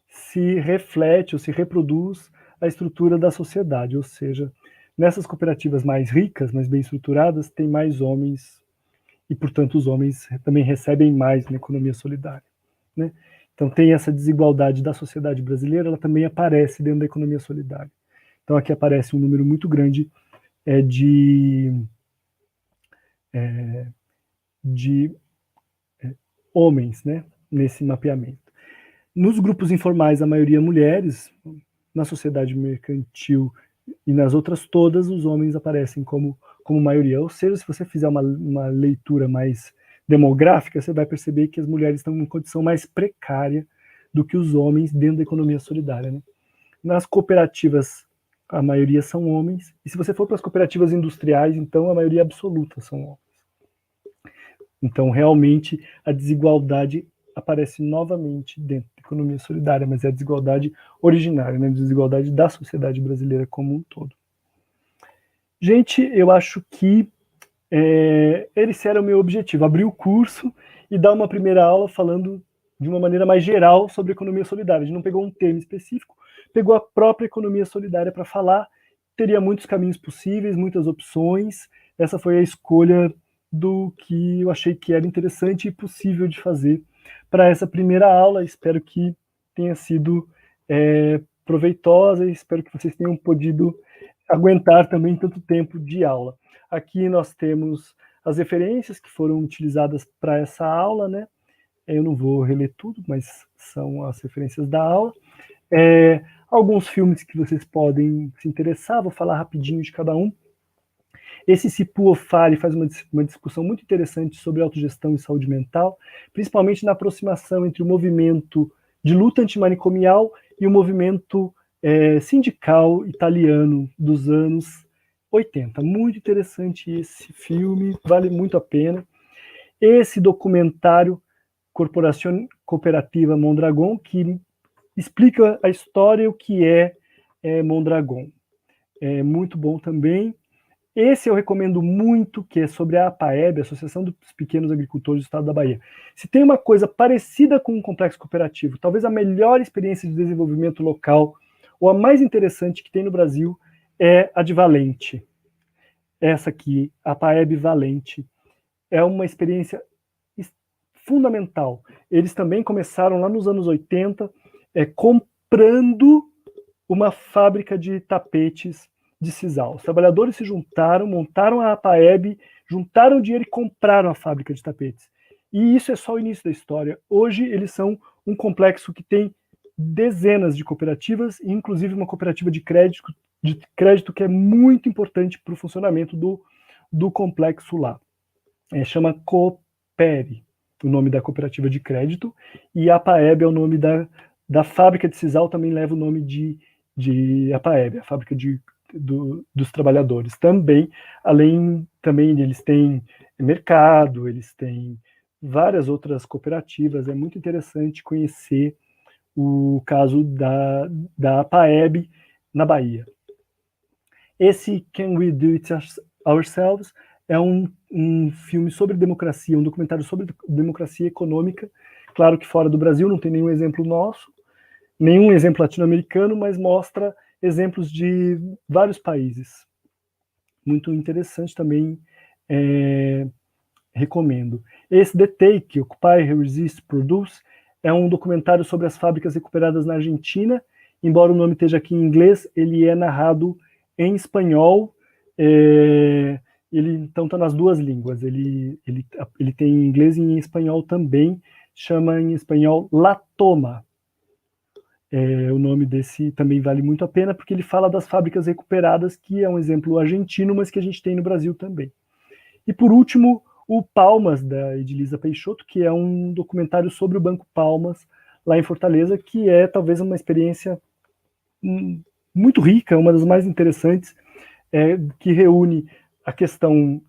se reflete ou se reproduz a estrutura da sociedade, ou seja, nessas cooperativas mais ricas, mais bem estruturadas, tem mais homens, e portanto os homens também recebem mais na economia solidária. Né? Então tem essa desigualdade da sociedade brasileira, ela também aparece dentro da economia solidária. Então aqui aparece um número muito grande de homens, né, nesse mapeamento. Nos grupos informais, a maioria mulheres, na sociedade mercantil e nas outras todas, os homens aparecem como maioria. Ou seja, se você fizer uma leitura mais demográfica, você vai perceber que as mulheres estão em condição mais precária do que os homens dentro da economia solidária. Né? Nas cooperativas, a maioria são homens, e se você for para as cooperativas industriais, então a maioria absoluta são homens. Então, realmente, a desigualdade aparece novamente dentro da economia solidária, mas é a desigualdade originária, né? A desigualdade da sociedade brasileira como um todo. Gente, eu acho que esse era o meu objetivo, abrir o curso e dar uma primeira aula falando de uma maneira mais geral sobre economia solidária. A gente não pegou um tema específico, pegou a própria economia solidária para falar, teria muitos caminhos possíveis, muitas opções, essa foi a escolha do que eu achei que era interessante e possível de fazer para essa primeira aula. Espero que tenha sido proveitosa e espero que vocês tenham podido aguentar também tanto tempo de aula. Aqui nós temos as referências que foram utilizadas para essa aula, né? Eu não vou reler tudo, mas são as referências da aula. Alguns filmes que vocês podem se interessar, vou falar rapidinho de cada um. Esse Cipu Ofari faz uma discussão muito interessante sobre autogestão e saúde mental, principalmente na aproximação entre o movimento de luta antimanicomial e o movimento sindical italiano dos anos 80. Muito interessante esse filme, vale muito a pena. Esse documentário Corporação Cooperativa Mondragon, que explica a história e o que é Mondragon. É muito bom também. Esse eu recomendo muito, que é sobre a APAEB, Associação dos Pequenos Agricultores do Estado da Bahia. Se tem uma coisa parecida com um complexo cooperativo, talvez a melhor experiência de desenvolvimento local, ou a mais interessante que tem no Brasil, é a de Valente. Essa aqui, a APAEB Valente, é uma experiência fundamental. Eles também começaram lá nos anos 80, comprando uma fábrica de tapetes de sisal. Os trabalhadores se juntaram, montaram a APAEB, juntaram dinheiro e compraram a fábrica de tapetes. E isso é só o início da história. Hoje eles são um complexo que tem dezenas de cooperativas, inclusive uma cooperativa de crédito que é muito importante para o funcionamento do complexo lá. Chama Coopere, o nome da cooperativa de crédito, e a APAEB é o nome da fábrica de sisal, também leva o nome de APAEB, a fábrica dos trabalhadores. Também eles têm mercado, eles têm várias outras cooperativas, é muito interessante conhecer o caso da APAEB na Bahia. Esse Can We Do It Ourselves é um filme sobre democracia, um documentário sobre democracia econômica. Claro que fora do Brasil não tem nenhum exemplo nosso, nenhum exemplo latino-americano, mas mostra exemplos de vários países. Muito interessante também, recomendo. Esse The Take, Occupy, Resist, Produce, é um documentário sobre as fábricas recuperadas na Argentina. Embora o nome esteja aqui em inglês, ele é narrado em espanhol. Ele então está nas duas línguas. Ele tem em inglês e em espanhol também. Chama em espanhol La Toma. O nome desse também vale muito a pena, porque ele fala das fábricas recuperadas, que é um exemplo argentino, mas que a gente tem no Brasil também. E por último, o Palmas, da Edilisa Peixoto, que é um documentário sobre o Banco Palmas, lá em Fortaleza, que é talvez uma experiência muito rica, uma das mais interessantes, que reúne a questão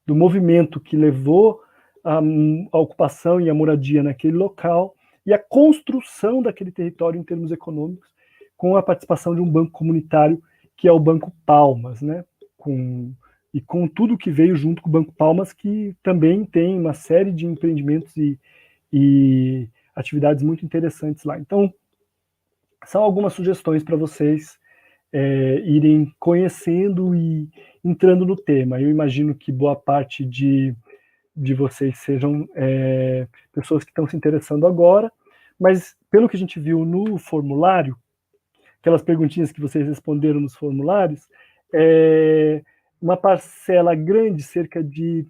do movimento que levou a ocupação e a moradia naquele local e a construção daquele território em termos econômicos, com a participação de um banco comunitário, que é o Banco Palmas, né? E com tudo que veio junto com o Banco Palmas, que também tem uma série de empreendimentos e atividades muito interessantes lá. Então, são algumas sugestões para vocês irem conhecendo e entrando no tema. Eu imagino que boa parte de vocês sejam pessoas que estão se interessando agora, mas pelo que a gente viu no formulário, aquelas perguntinhas que vocês responderam nos formulários, uma parcela grande, cerca de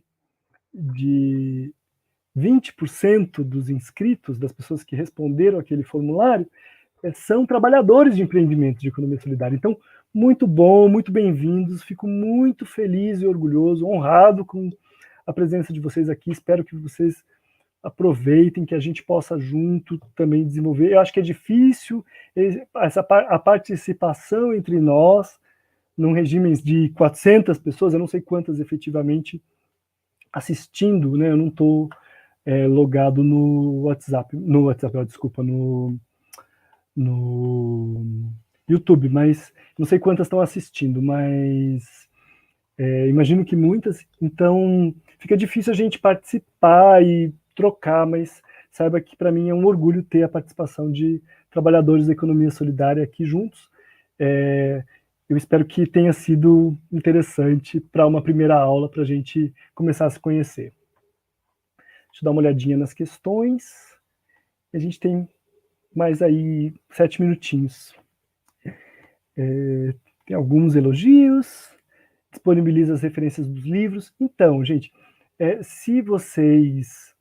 20% dos inscritos, das pessoas que responderam aquele formulário, são trabalhadores de empreendimento de economia solidária. Então, muito bom, muito bem-vindos, fico muito feliz e orgulhoso, honrado com a presença de vocês aqui, espero que vocês aproveitem, que a gente possa junto também desenvolver. Eu acho que é difícil a participação entre nós, num regime de 400 pessoas, eu não sei quantas efetivamente assistindo, né? Eu não estou logado no WhatsApp, desculpa, no YouTube, mas não sei quantas estão assistindo, mas imagino que muitas, então fica difícil a gente participar e trocar, mas saiba que para mim é um orgulho ter a participação de trabalhadores da economia solidária aqui juntos. Eu espero que tenha sido interessante para uma primeira aula, para a gente começar a se conhecer. Deixa eu dar uma olhadinha nas questões. A gente tem mais aí 7 minutinhos. Tem alguns elogios, disponibiliza as referências dos livros. Então, gente, se vocês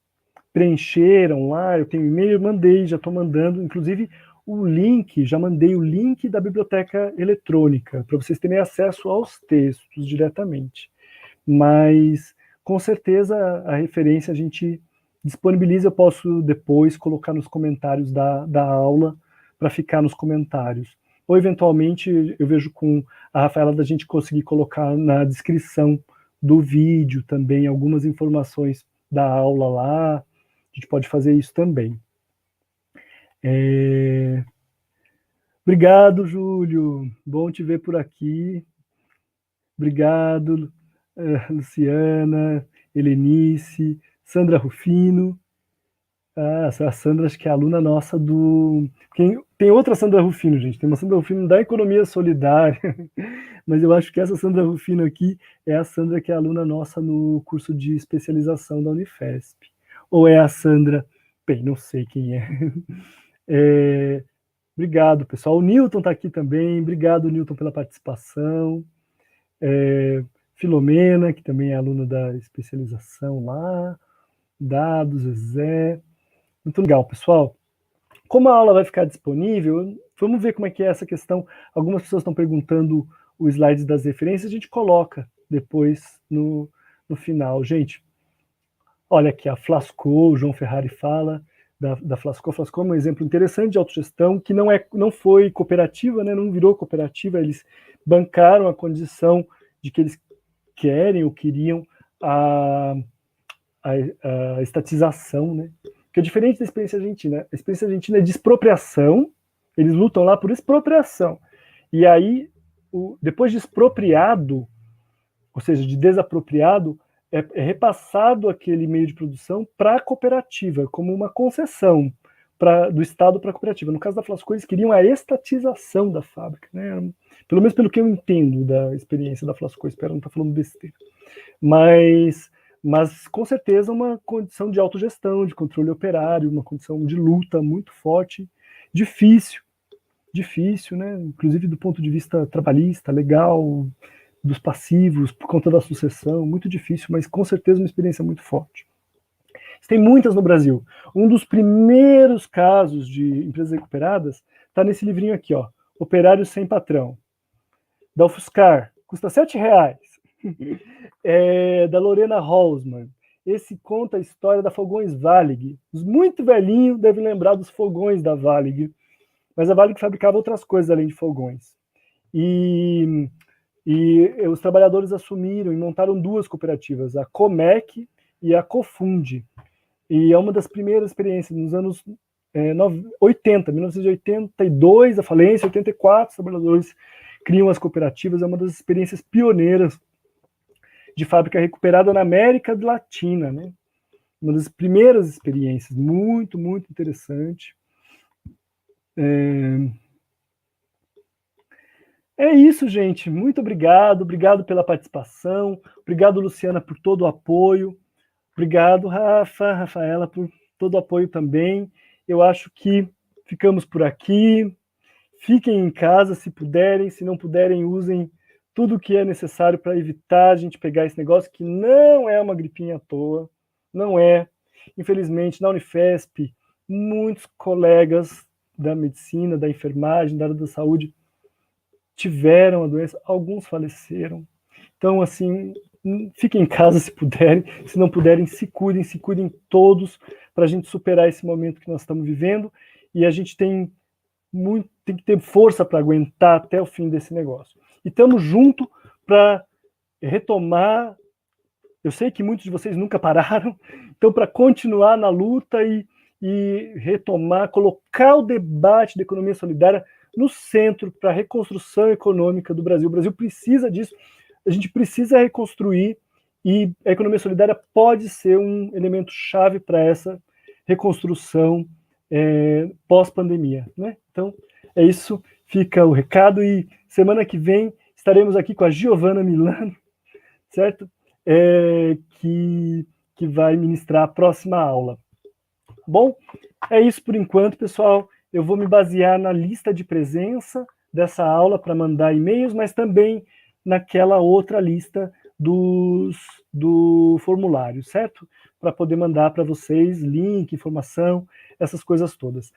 preencheram lá, eu tenho e-mail, eu mandei, já estou mandando, inclusive o link, já mandei o link da biblioteca eletrônica, para vocês terem acesso aos textos diretamente. Mas, com certeza, a referência a gente disponibiliza, eu posso depois colocar nos comentários da aula, para ficar nos comentários. Ou, eventualmente, eu vejo com a Rafaela da gente conseguir colocar na descrição do vídeo também algumas informações da aula lá, a gente pode fazer isso também. Obrigado, Júlio, bom te ver por aqui. Obrigado, Luciana, Helenice, Sandra Rufino. A Sandra, acho que é aluna nossa do... Tem outra Sandra Rufino, gente. Tem uma Sandra Rufino da Economia Solidária, mas eu acho que essa Sandra Rufino aqui é a Sandra que é aluna nossa no curso de especialização da Unifesp. Ou é a Sandra... Bem, não sei quem é. Obrigado, pessoal. O Newton está aqui também. Obrigado, Newton, pela participação. Filomena, que também é aluna da especialização lá. Dados, Zezé. Muito legal, pessoal. Como a aula vai ficar disponível, vamos ver como é que é essa questão. Algumas pessoas estão perguntando os slides das referências, a gente coloca depois no final. Gente, olha aqui, a Flasco, o João Ferrari fala da Flasco. A Flasco é um exemplo interessante de autogestão, que não foi cooperativa, né, não virou cooperativa, eles bancaram a condição de que eles querem ou queriam a estatização, né? Que é diferente da experiência argentina. A experiência argentina é de expropriação, eles lutam lá por expropriação. E aí, depois de expropriado, ou seja, de desapropriado, é repassado aquele meio de produção para a cooperativa, como uma concessão do Estado para a cooperativa. No caso da Flasco, eles queriam a estatização da fábrica, né? Pelo menos pelo que eu entendo da experiência da Flasco, espero não estar falando besteira. Mas com certeza uma condição de autogestão, de controle operário, uma condição de luta muito forte, difícil, né? Inclusive do ponto de vista trabalhista, legal, dos passivos, por conta da sucessão, muito difícil, mas com certeza uma experiência muito forte. Tem muitas no Brasil. Um dos primeiros casos de empresas recuperadas está nesse livrinho aqui, ó, Operários Sem Patrão, da UFSCar, custa R$7. Da Lorena Holzman. Esse conta a história da Fogões Valig. Os muito velhinhos devem lembrar dos fogões da Valig, mas a Valig fabricava outras coisas além de fogões. E os trabalhadores assumiram e montaram duas cooperativas, a Comec e a Cofund. E é uma das primeiras experiências, nos anos 80, 1982, a falência, 84, os trabalhadores criam as cooperativas, é uma das experiências pioneiras de fábrica recuperada na América Latina, né? Uma das primeiras experiências, muito, muito interessante. É isso, gente. Muito obrigado. Obrigado pela participação. Obrigado, Luciana, por todo o apoio. Obrigado, Rafaela, por todo o apoio também. Eu acho que ficamos por aqui. Fiquem em casa se puderem. Se não puderem, usem tudo o que é necessário para evitar a gente pegar esse negócio, que não é uma gripinha à toa. Não é. Infelizmente, na Unifesp, muitos colegas da medicina, da enfermagem, da área da saúde, tiveram a doença, alguns faleceram. Então, assim, fiquem em casa se puderem, se não puderem, se cuidem todos para a gente superar esse momento que nós estamos vivendo, e a gente tem que ter força para aguentar até o fim desse negócio. E estamos juntos para retomar. Eu sei que muitos de vocês nunca pararam, então para continuar na luta e retomar, colocar o debate da economia solidária no centro para a reconstrução econômica do Brasil. O Brasil precisa disso, a gente precisa reconstruir, e a economia solidária pode ser um elemento chave para essa reconstrução pós-pandemia, né? Então, é isso, fica o recado, e semana que vem estaremos aqui com a Giovana Milano, certo? Que vai ministrar a próxima aula. Bom, é isso por enquanto, pessoal. Eu vou me basear na lista de presença dessa aula para mandar e-mails, mas também naquela outra lista do formulário, certo? Para poder mandar para vocês link, informação, essas coisas todas.